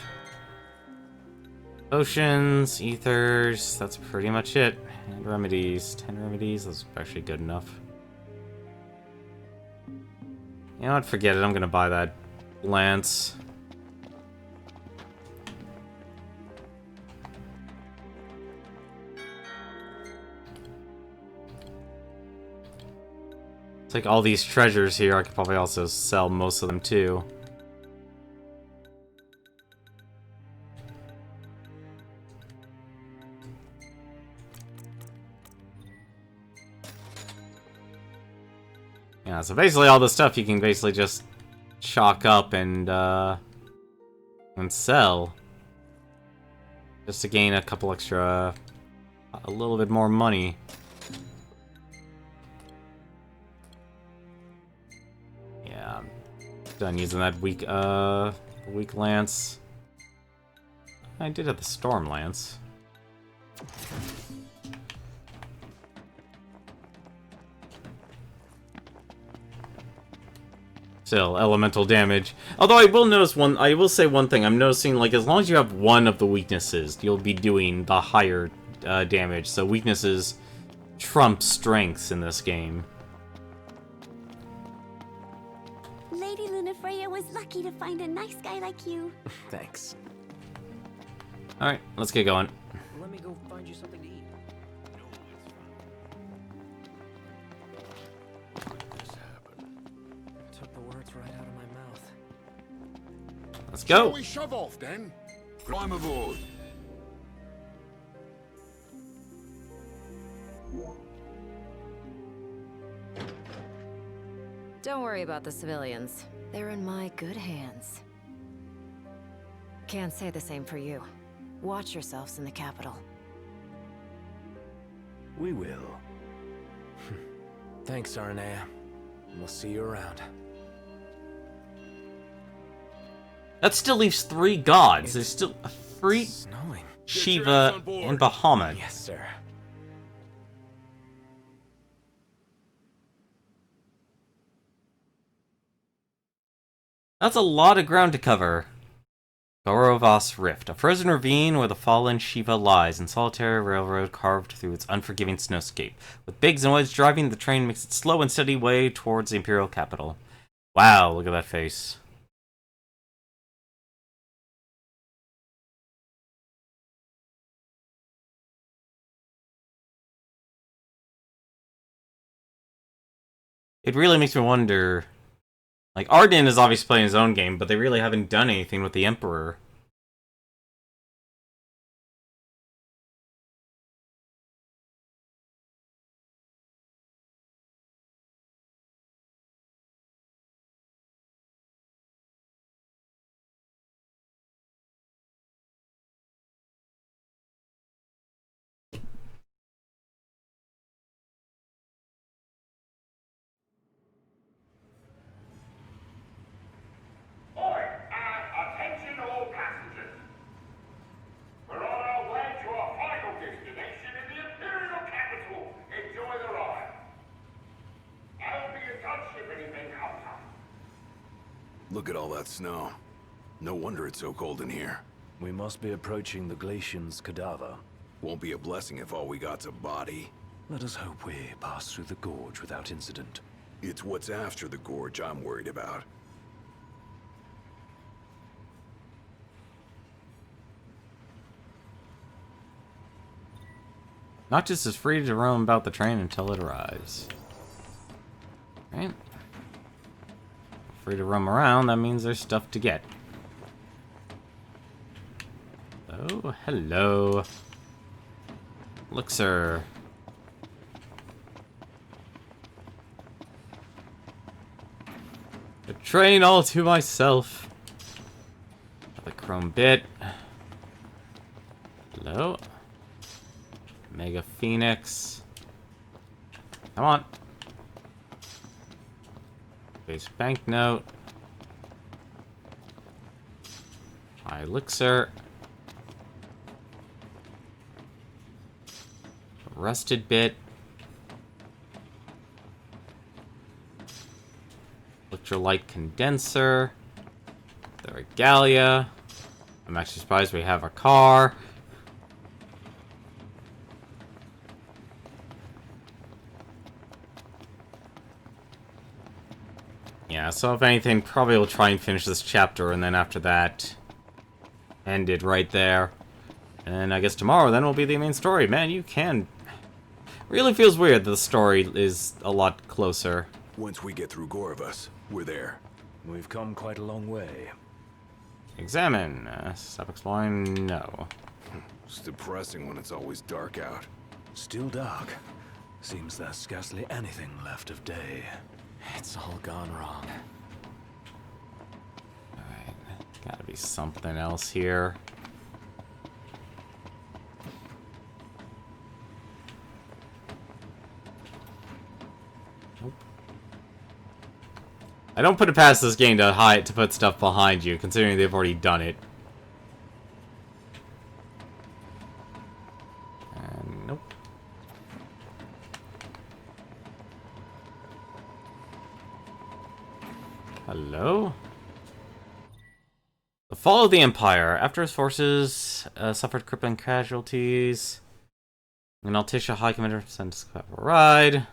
Potions, ethers, that's pretty much it. And remedies. 10 remedies, that's actually good enough. You know what, forget it, I'm gonna buy that lance. It's like all these treasures here, I could probably also sell most of them too. Yeah, so basically all this stuff you can basically just chalk up and sell. Just to gain a couple extra, a little bit more money. Yeah, I'm done using that weak lance. I did have the storm lance. Still, elemental damage. Although I will say one thing. I'm noticing, like, as long as you have one of the weaknesses, you'll be doing the higher damage. So weaknesses trump strengths in this game. Lady Lunafreya was lucky to find a nice guy like you. Thanks. Alright, let's get going. Let me go find you something to eat. Took the words right out of my mouth. Let's go. Shall we shove off then? Climb aboard. Don't worry about the civilians. They're in my good hands. Can't say the same for you. Watch yourselves in the capital. We will. Thanks, Aranea. We'll see you around. That still leaves 3 gods. There's still a free snowing. Shiva and Bahamut. Yes, sir. That's a lot of ground to cover. Gorovas Rift, a frozen ravine where the fallen Shiva lies, and solitary railroad carved through its unforgiving snowscape. With Biggs and Woods driving, the train makes its slow and steady way towards the Imperial capital. Wow, look at that face. It really makes me wonder. Like, Arden is obviously playing his own game, but they really haven't done anything with the Emperor. Attention all passengers. We're on our way to our final destination in the Imperial capital. Enjoy the ride. I'll be in touch if anything comes up. Look at all that snow. No wonder it's so cold in here. We must be approaching the Glacian's cadaver. Won't be a blessing if all we got's a body. Let us hope we pass through the gorge without incident. It's what's after the gorge I'm worried about. Noctis is free to roam about the train until it arrives. Right? Free to roam around, that means there's stuff to get. Oh, hello. Elixir. A train all to myself. The chrome bit. Hello. Mega Phoenix. Come on. Base banknote. Elixir. Rusted bit. Electrolyte condenser. The regalia. I'm actually surprised we have a car. Yeah, so if anything, probably we'll try and finish this chapter, and then after that, end it right there. And I guess tomorrow then will be the main story. Man, you can... Really feels weird that the story is a lot closer. Once we get through Gorvas, we're there. We've come quite a long way. Examine. Stop exploring. No. It's depressing when it's always dark out. Still dark. Seems there's scarcely anything left of day. It's all gone wrong. Alright. Gotta be something else here. I don't put it past this game to put stuff behind you, considering they've already done it. Nope. Hello? The fall of the Empire. After his forces suffered crippling casualties, an Altisha High Commander sent to a ride.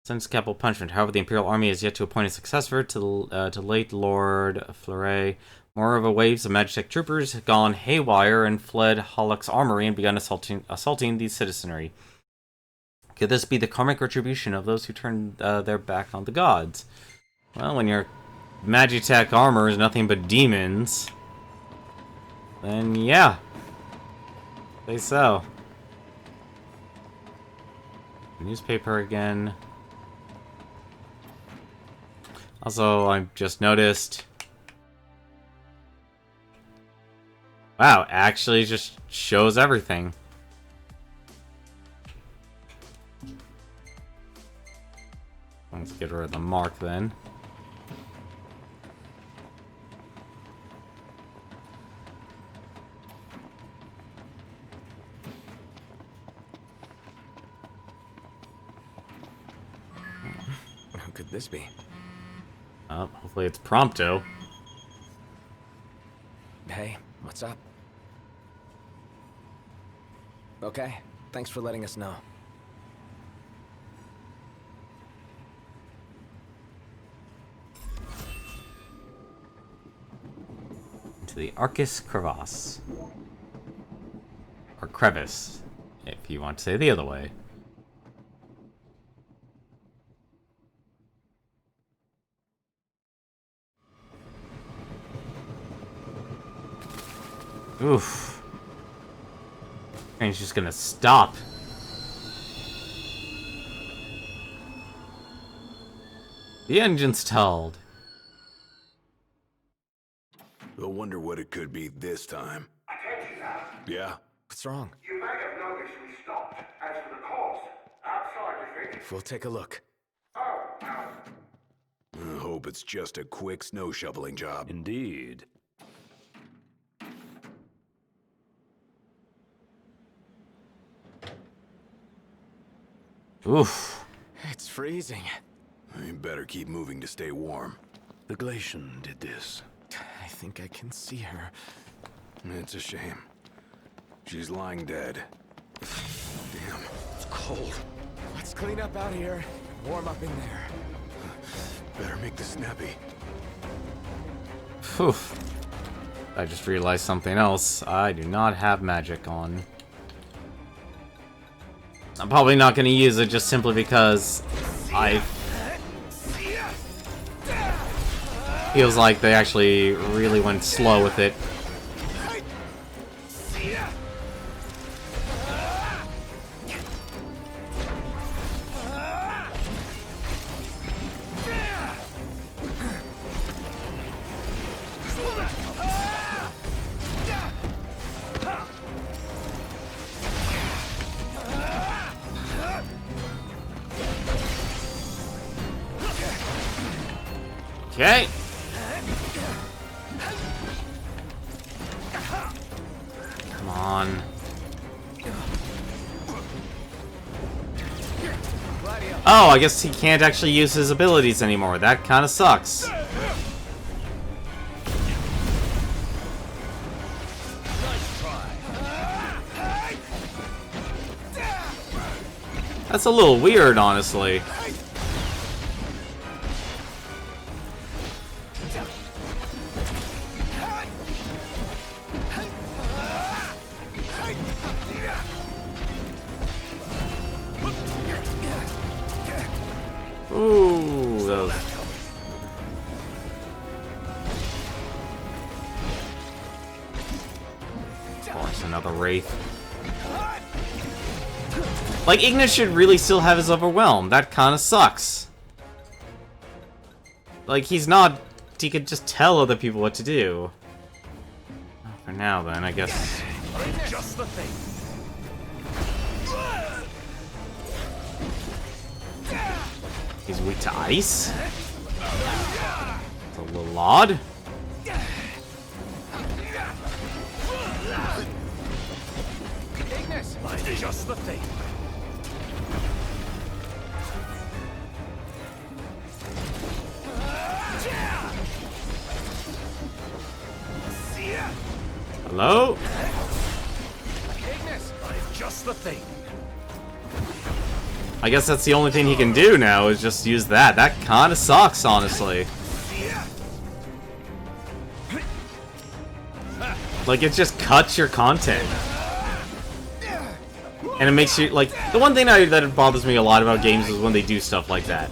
Since capital punishment. However, the Imperial Army has yet to appoint a successor to late Lord Fleury. Moreover, waves of Magitech troopers had gone haywire and fled Hollock's armory and begun assaulting the citizenry. Could this be the karmic retribution of those who turned their back on the gods? Well, when your Magitech armor is nothing but demons, then yeah. Say so. Newspaper again. Also, I just noticed... Wow, actually just shows everything. Let's get rid of the mark then. Who could this be? Hopefully it's Prompto. Hey, what's up? Okay, thanks for letting us know. Into the Arcus Crevasse. Or Crevice, if you want to say the other way. Oof. Train's just gonna stop. The engine's stalled. I wonder what it could be this time. Attention now. Yeah? What's wrong? You may have noticed we stopped. As for the cause, outside the thing. We'll take a look. I hope it's just a quick snow shoveling job. Indeed. Oof. It's freezing. You better keep moving to stay warm. The Glacian did this. I think I can see her. It's a shame. She's lying dead. Damn, it's cold. Let's clean up out here. Warm up in there. Better make this snappy. Phew. I just realized something else. I do not have magic on. I'm probably not going to use it just simply because feels like they actually really went slow with it. Okay. Come on. Oh, I guess he can't actually use his abilities anymore. That kind of sucks. That's a little weird, honestly. Ooh, that was... Of course, another Wraith. Like, Ignis should really still have his Overwhelm. That kind of sucks. Like, he's not... He could just tell other people what to do. Well, for now, then, I guess... Just the thing. He's weak to ice? It's a little odd. Ignis! Just the thing. Hello? Ignis! Just the thing. I guess that's the only thing he can do now, is just use that. That kinda sucks, honestly. Like, it just cuts your content. And it makes you, like, the one thing that bothers me a lot about games is when they do stuff like that.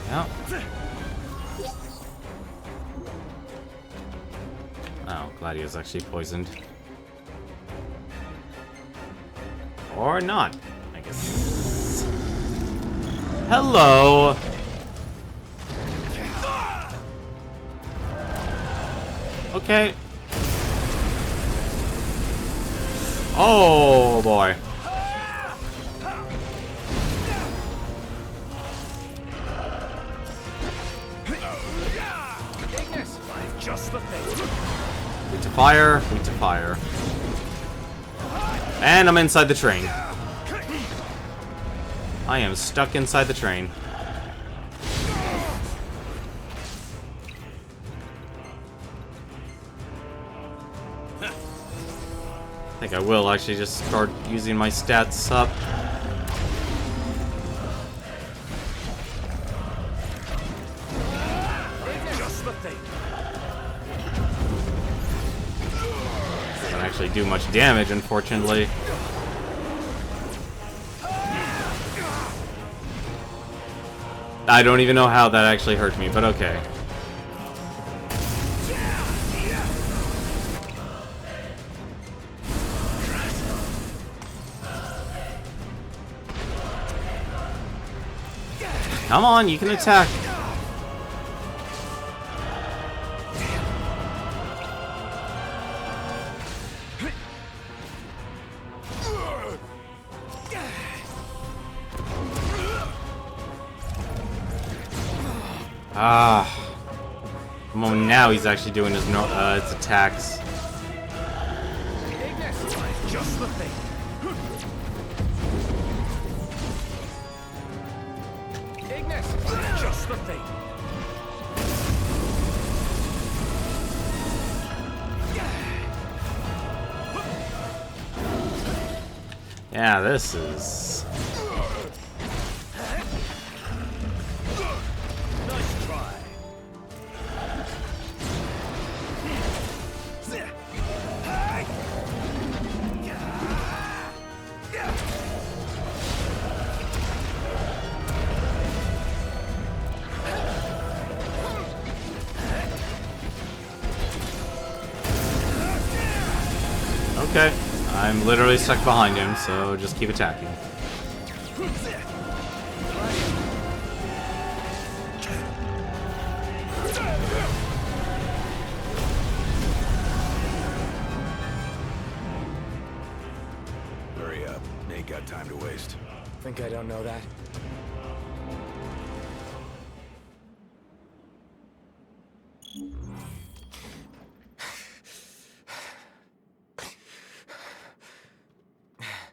Yeah. Oh, Gladio's actually poisoned. Or not, I guess. Hello! Okay. Oh, boy. Ignis! Just the thing. Weak to fire, weak to fire. And I'm inside the train. I am stuck inside the train. I think I will actually just start using my stats up. Just the thing. Doesn't actually do much damage, unfortunately. I don't even know how that actually hurt me, but okay. Come on, you can attack. Ah. The moment now he's actually doing his attacks. Ignis! Just the thing. Ignis! Just the thing. Yeah, this is... Nice try. Okay. I'm literally stuck behind him, so just keep attacking. Hurry up. Ain't got time to waste. Think I don't know that?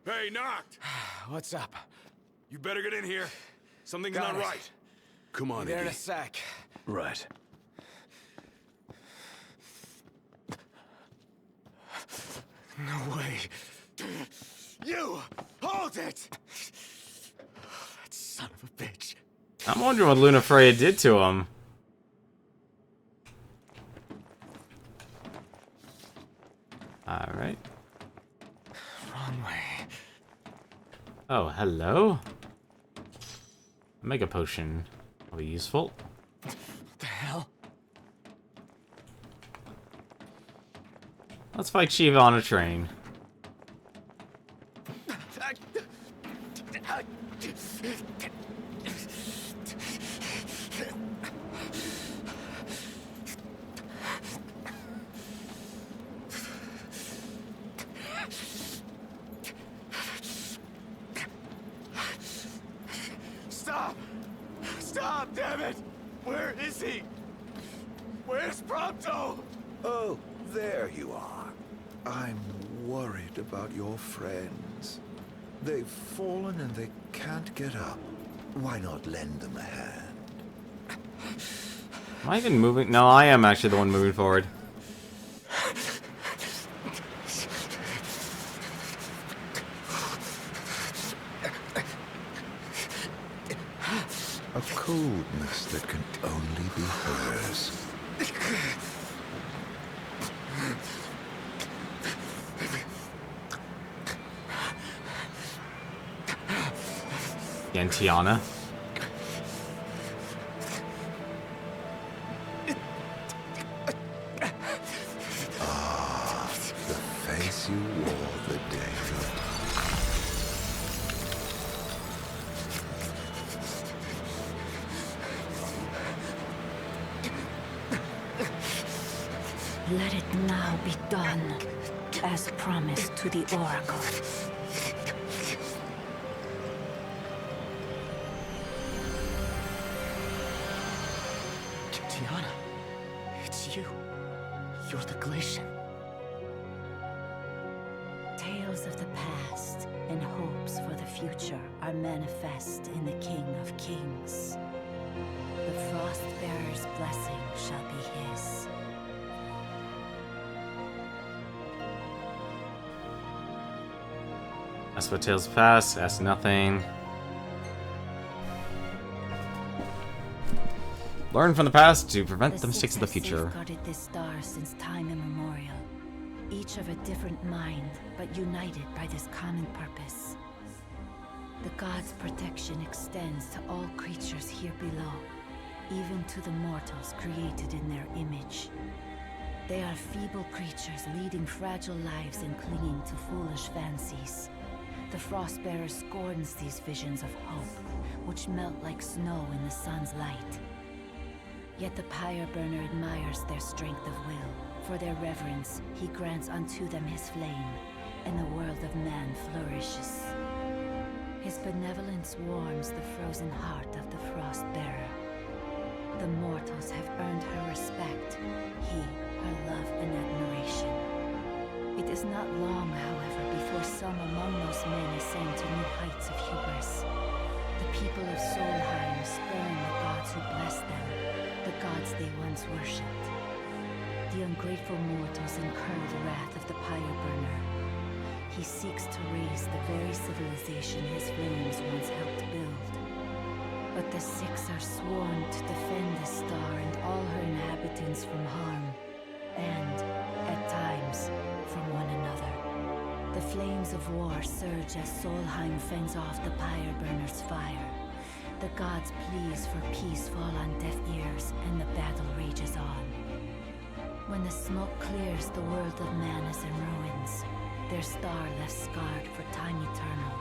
Hey, Knocked! What's up? You better get in here. Something's Got not it. right. Come on, Be there in a Iggy. sec. Right. No way. You! Hold it! That son of a bitch. I'm wondering what Lunafreya did to him. Alright. Wrong way. Oh, hello? Mega potion. Will be useful. What the hell? Let's fight Shiva on a train. Stop! Stop, damn it! Where is he? Where's Prompto? Oh, there you are. I'm worried about your friends. They've fallen and they can't get up. Why not lend them a hand? Am I even moving? No, I am actually the one moving forward. A coldness that can only be hers. Gentiana. Ah, the face you wore the day you Let it now be done, as promised to the Oracle. Tiana, it's you. You're the Glacian. Tales of the past and hopes for the future are manifest in the King of Kings. The Frostbearer's blessing shall be his. Ask what tales pass, ask nothing. Learn from the past to prevent the mistakes of the Six have future. safeguarded this star since time immemorial. Each of a different mind, but united by this common purpose. The god's protection extends to all creatures here below, even to the mortals created in their image. They are feeble creatures leading fragile lives and clinging to foolish fancies. The Frostbearer scorns these visions of hope, which melt like snow in the sun's light. Yet the Pyre Burner admires their strength of will. For their reverence, he grants unto them his flame, and the world of man flourishes. His benevolence warms the frozen heart of the Frostbearer. The mortals have earned her respect, he her love and admiration. It is not long, however, before some among those men ascend to new heights of hubris. The people of Solheim spurn the gods who blessed them, the gods they once worshipped. The ungrateful mortals incur the wrath of the Pyre Burner. He seeks to raise the very civilization his flames once helped build. But the Six are sworn to defend the star and all her inhabitants from harm, and, at times, from one another. The flames of war surge as Solheim fends off the Pyre Burner's fire. The gods' pleas for peace fall on deaf ears, and the battle rages on. When the smoke clears, the world of man is in ruins, their star left scarred for time eternal.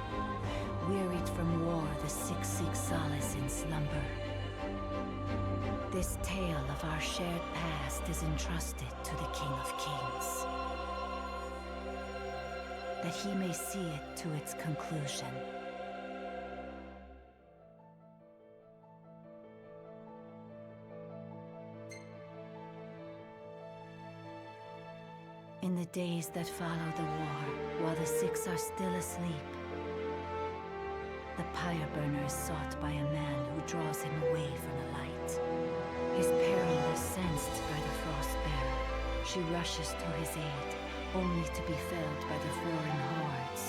Wearied from war, the Six seek solace in slumber. This tale of our shared past is entrusted to the King of Kings, that he may see it to its conclusion. the days that follow the war, while the Six are still asleep, the pyre burner is sought by a man who draws him away from the light. His peril is sensed by the Frostbearer. She rushes to his aid, only to be felled by the foreign hordes.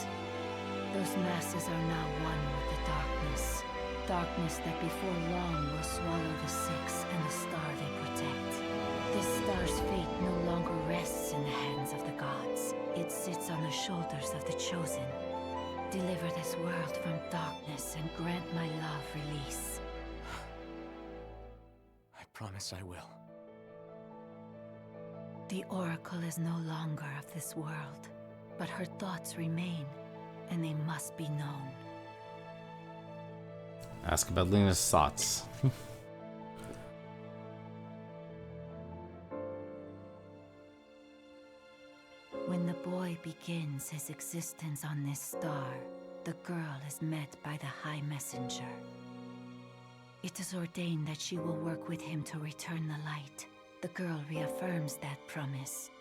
Those masses are now one with the darkness. Darkness that before long will swallow the Six and the star they protect. This star's fate no longer rests in the hands of the gods. It sits on the shoulders of the Chosen. Deliver this world from darkness and grant my love release. I promise I will. The Oracle is no longer of this world, but her thoughts remain, and they must be known. Ask about Luna's thoughts. When the boy begins his existence on this star, the girl is met by the High Messenger. It is ordained that she will work with him to return the light. The girl reaffirms that promise.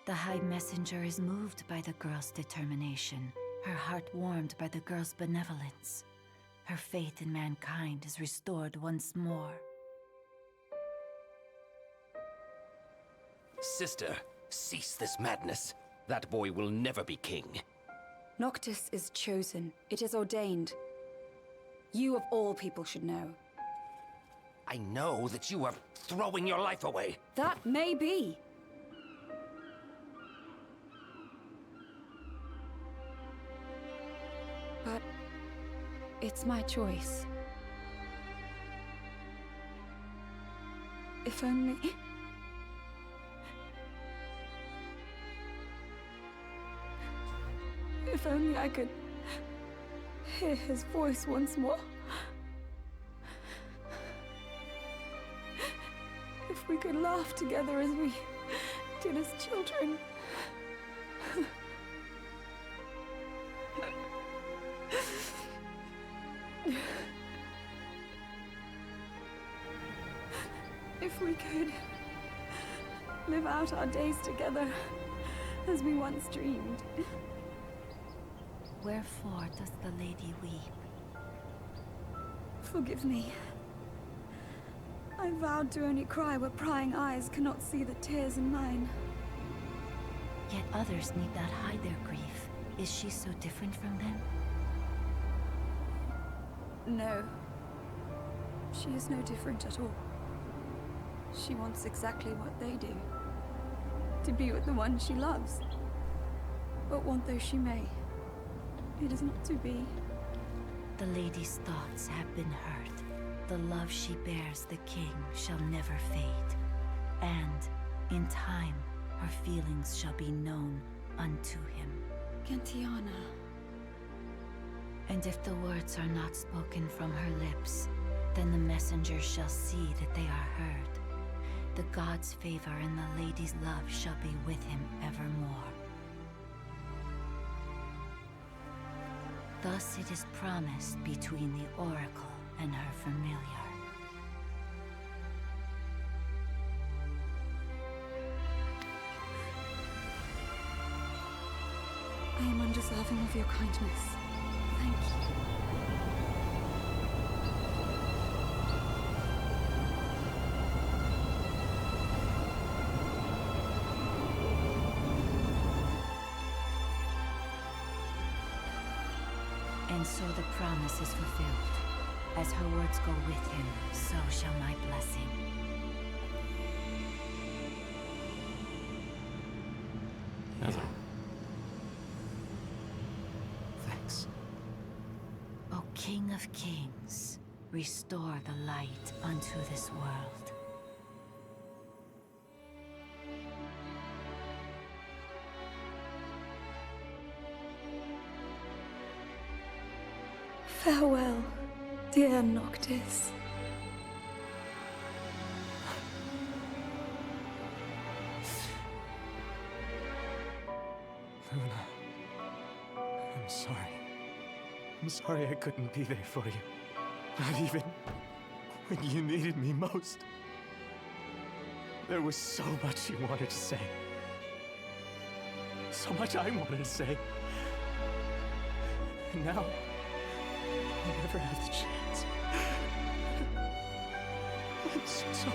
The High Messenger is moved by the girl's determination, her heart warmed by the girl's benevolence. Her faith in mankind is restored once more. Sister, cease this madness. That boy will never be king. Noctis is chosen. It is ordained. You of all people should know. I know that you are throwing your life away. That may be. But it's my choice. If only... If only I could hear his voice once more. If we could laugh together as we did as children. If we could live out our days together as we once dreamed. Wherefore does the lady weep? Forgive me. I vowed to only cry where prying eyes cannot see the tears in mine. Yet others need not hide their grief. Is she so different from them? No. She is no different at all. She wants exactly what they do. To be with the one she loves. But want though she may, it is not to be. The lady's thoughts have been heard. The love she bears the king shall never fade. And, in time, her feelings shall be known unto him. Gentiana. And if the words are not spoken from her lips, then the messenger shall see that they are heard. The god's favor and the lady's love shall be with him evermore. Thus it is promised between the oracle and her familiar. I am undeserving of your kindness. Thank you. And so the promise is fulfilled. As her words go with him, so shall my blessing. Thanks. O King of Kings, restore the light unto this world. Farewell, dear Noctis. Luna, I'm sorry. I'm sorry I couldn't be there for you. Not even when you needed me most. There was so much you wanted to say. So much I wanted to say. And now, I'll never have the chance. I'm so sorry.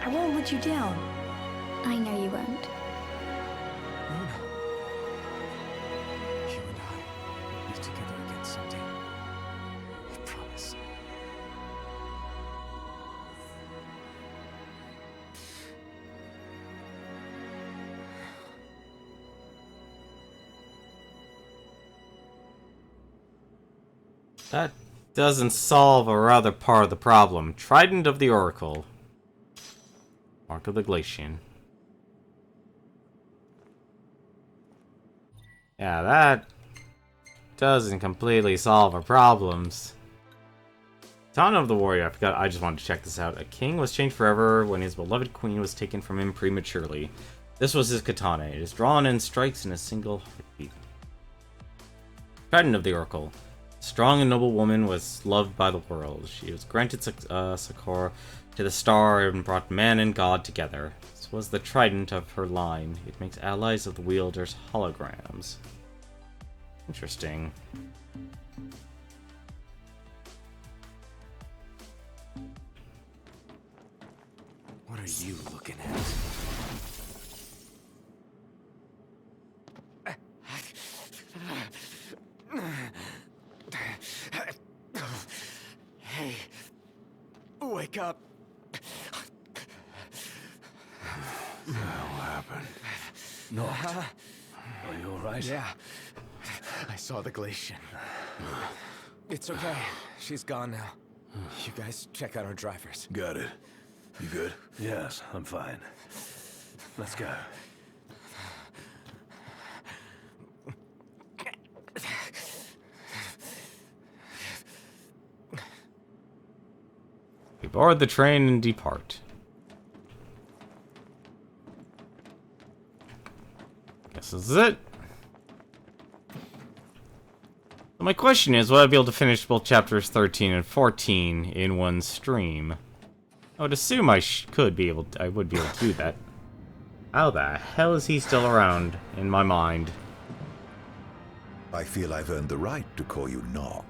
I won't let you down. I know you won't. Luna. You and I will be together again someday. I promise. That doesn't solve a rather part of the problem. Trident of the Oracle. Mark of the Glacian. Yeah, that doesn't completely solve our problems. Katana of the Warrior. I forgot. I just wanted to check this out. A king was changed forever when his beloved queen was taken from him prematurely. This was his katana. It is drawn and strikes in a single heartbeat. Trident of the Oracle. Strong and noble woman was loved by the world. She was granted succor to the star and brought man and god together. This was the trident of her line. It makes allies of the wielder's holograms. Interesting. What are you looking at? Hey, wake up. The hell happened? Not. Are you alright? Yeah. I saw the Glacian. It's okay. She's gone now. You guys check out our drivers. Got it. You good? Yes, I'm fine. Let's go. We board the train and depart. Guess this is it. So my question is, will I be able to finish both chapters 13 and 14 in one stream? I would assume I would be able to do that. How the hell is he still around in my mind? I feel I've earned the right to call you not.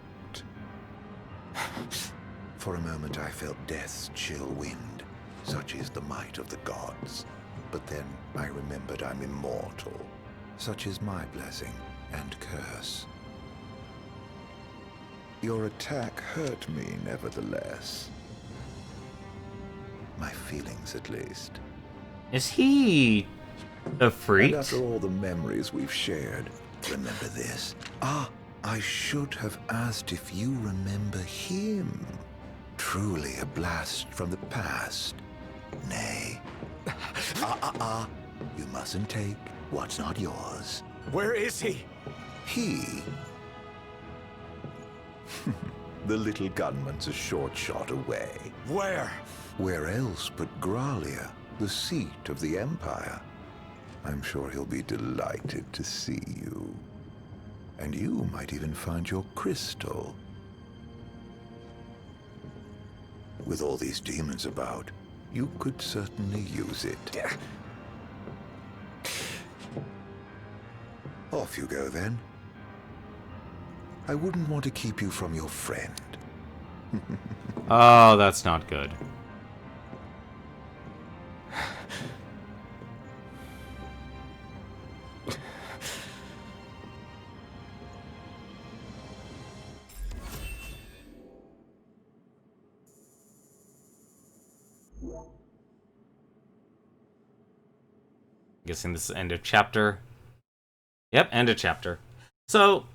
For a moment I felt death's chill wind. Such is the might of the gods. But then I remembered I'm immortal. Such is my blessing and curse. Your attack hurt me, nevertheless. My feelings, at least. Is he a freak? And after all the memories we've shared, remember this? Ah, I should have asked if you remember him. Truly a blast from the past. Nay. You mustn't take what's not yours. Where is he? He? The little gunman's a short shot away. Where? Where else but Graalia, the seat of the Empire? I'm sure he'll be delighted to see you. And you might even find your crystal. With all these demons about, you could certainly use it. Off you go, then. I wouldn't want to keep you from your friend. Oh, that's not good. guessing this is end of chapter. Yep, end of chapter. So,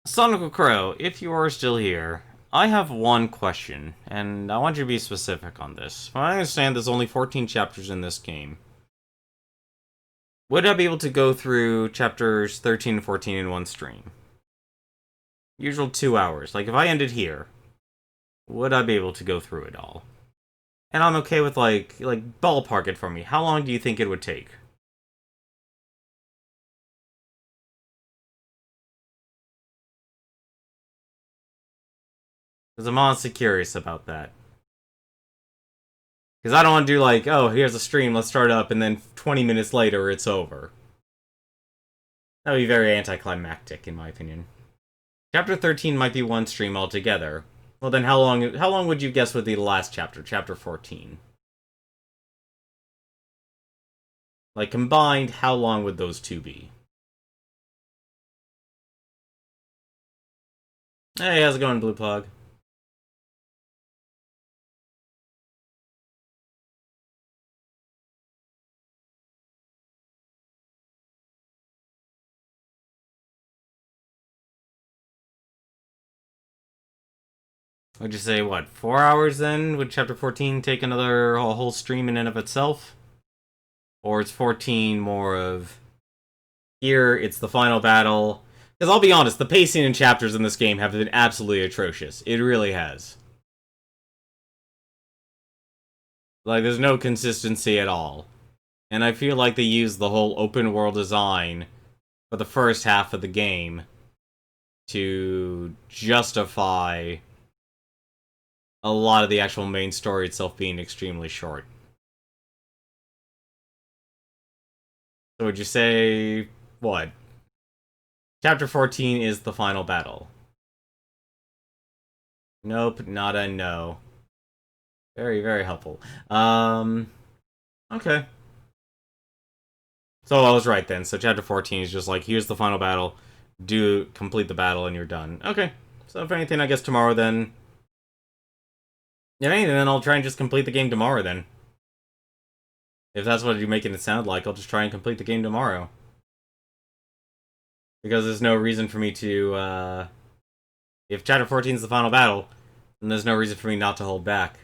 Sonical Crow, if you are still here, I have one question, and I want you to be specific on this. I understand there's only 14 chapters in this game. Would I be able to go through chapters 13 and 14 in one stream? Usual 2 hours. Like, if I ended here, would I be able to go through it all? And I'm okay with, like ballpark it for me. How long do you think it would take? Because I'm honestly curious about that. Because I don't want to do like, oh, here's a stream, let's start up, and then 20 minutes later it's over. That would be very anticlimactic, in my opinion. Chapter 13 might be one stream altogether. Well, then how long would you guess would be the last chapter, chapter 14? Like, combined, how long would those two be? Hey, how's it going, Blue Plug? Would you say, what, 4 hours then? Would chapter 14 take a whole stream in and of itself? Or is 14 more of, here, it's the final battle? Because I'll be honest, the pacing in chapters in this game have been absolutely atrocious. It really has. Like, there's no consistency at all. And I feel like they used the whole open world design for the first half of the game to justify a lot of the actual main story itself being extremely short. So would you say, what? Chapter 14 is the final battle. Nope, not a no. Very, very helpful. Okay. So I was right then. So chapter 14 is just like, here's the final battle. Complete the battle and you're done. Okay. So if anything, I guess tomorrow then. If anything, then I'll try and just complete the game tomorrow then. If that's what you're making it sound like, I'll just try and complete the game tomorrow. Because there's no reason for me to, if chapter 14 is the final battle, then there's no reason for me not to hold back.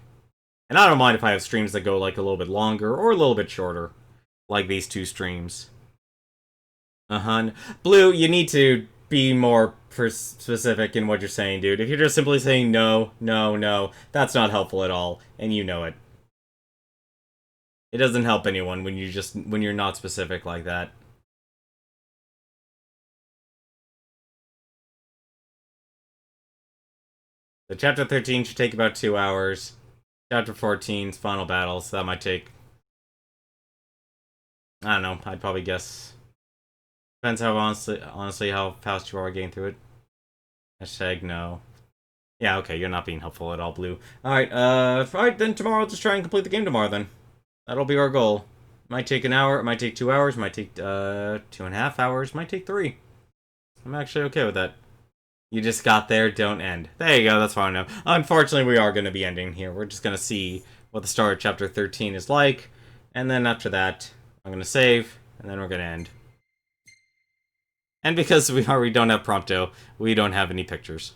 And I don't mind if I have streams that go, like, a little bit longer or a little bit shorter. Like these two streams. Blue, you need to be more specific in what you're saying, dude. If you're just simply saying no, no, no, that's not helpful at all, and you know it. It doesn't help anyone when you're not specific like that. So chapter 13 should take about 2 hours. Chapter 14's final battle, so that might take, I don't know, I'd probably guess. Depends how honestly how fast you are getting through it. Hashtag no. Yeah, okay, you're not being helpful at all, Blue. Alright, then tomorrow I'll just try and complete the game tomorrow then. That'll be our goal. Might take an hour, it might take 2 hours, might take 2.5 hours, might take 3. I'm actually okay with that. You just got there, don't end. There you go, that's fine enough. Unfortunately, we are going to be ending here. We're just going to see what the start of chapter 13 is like. And then after that, I'm going to save, and then we're going to end. And because we don't have Prompto, we don't have any pictures.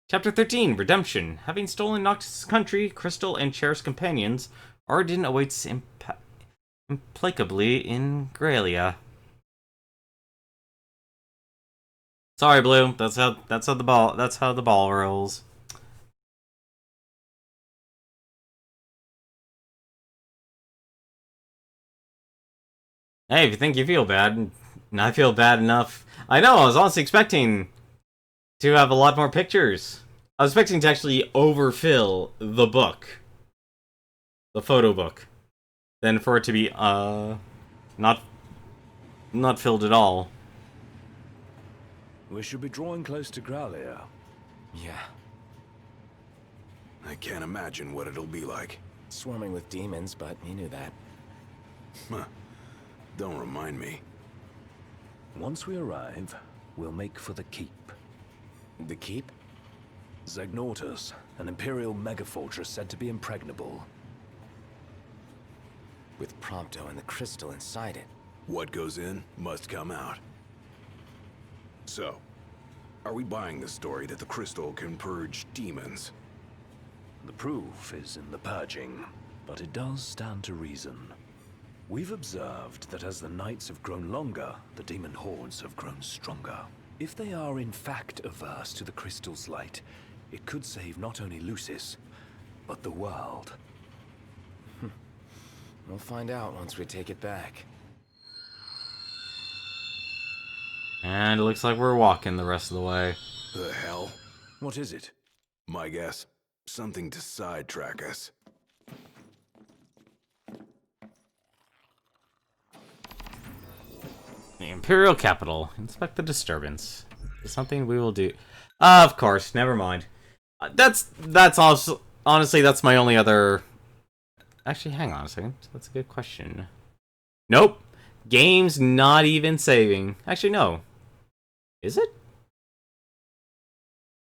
Chapter 13, Redemption. Having stolen Noctis' country, Crystal and Cher's companions, Arden awaits implacably in Graelia. Sorry, Blue. That's how the ball rolls. Hey, if you think you feel bad, I feel bad enough. I know, I was honestly expecting to have a lot more pictures. I was expecting to actually overfill the book. The photo book. Than for it to be, not filled at all. We should be drawing close to Graelia. Yeah. I can't imagine what it'll be like. Swarming with demons, but you knew that. Huh. Don't remind me. Once we arrive, we'll make for the keep. The keep? Zegnortus, an Imperial megafortress said to be impregnable. With Prompto and the crystal inside it. What goes in must come out. So, are we buying the story that the crystal can purge demons? The proof is in the purging, but it does stand to reason. We've observed that as the nights have grown longer, the demon hordes have grown stronger. If they are in fact averse to the crystal's light, it could save not only Lucis, but the world. We'll find out once we take it back. And it looks like we're walking the rest of the way. The hell? What is it? My guess, something to sidetrack us. The Imperial Capital. Inspect the disturbance. It's something we will do. Of course, never mind. That's also, honestly, that's my only other... Actually, hang on a second. That's a good question. Nope. Game's not even saving. Actually, no. Is it?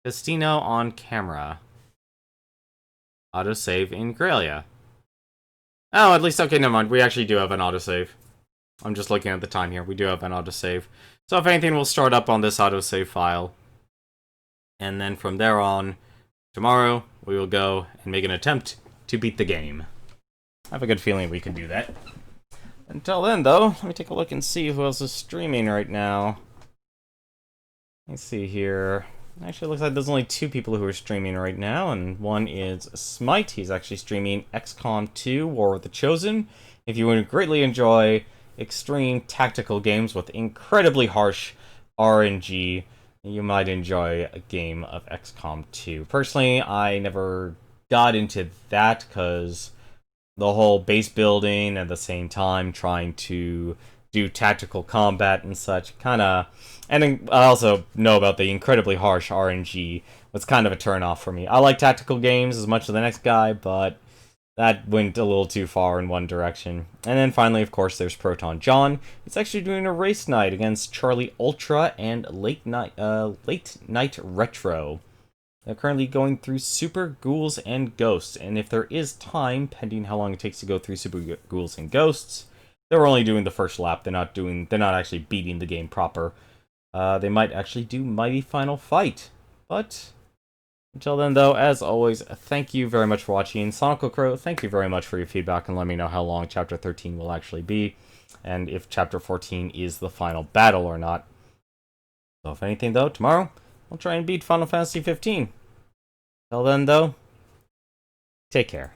Casino on camera. Autosave in Gralia. Oh, at least, okay, never mind. We actually do have an autosave. I'm just looking at the time here. We do have an autosave. So if anything, we'll start up on this autosave file. And then from there on, tomorrow, we will go and make an attempt to beat the game. I have a good feeling we can do that. Until then, though, let me take a look and see who else is streaming right now. Let's see here. Actually, it looks like there's only 2 people who are streaming right now, and one is Smite. He's actually streaming XCOM 2, War with the Chosen. If you would greatly enjoy extreme tactical games with incredibly harsh RNG, you might enjoy a game of XCOM 2. Personally, I never got into that because the whole base building at the same time trying to do tactical combat and such kinda, and I also know about the incredibly harsh RNG was kind of a turn off for me. I like tactical games as much as the next guy, but that went a little too far in one direction. And then finally, of course, there's Proton John. He's actually doing a race night against Charlie Ultra and Late Night Retro. They're currently going through Super Ghouls and Ghosts, and if there is time, pending how long it takes to go through Super Ghouls and Ghosts, they're only doing the first lap. They're not actually beating the game proper. They might actually do Mighty Final Fight. But until then, though, as always, thank you very much for watching. Sonical Crow, thank you very much for your feedback and let me know how long Chapter 13 will actually be, and if Chapter 14 is the final battle or not. So if anything, though, tomorrow, we'll try and beat Final Fantasy 15. Till then, though, take care.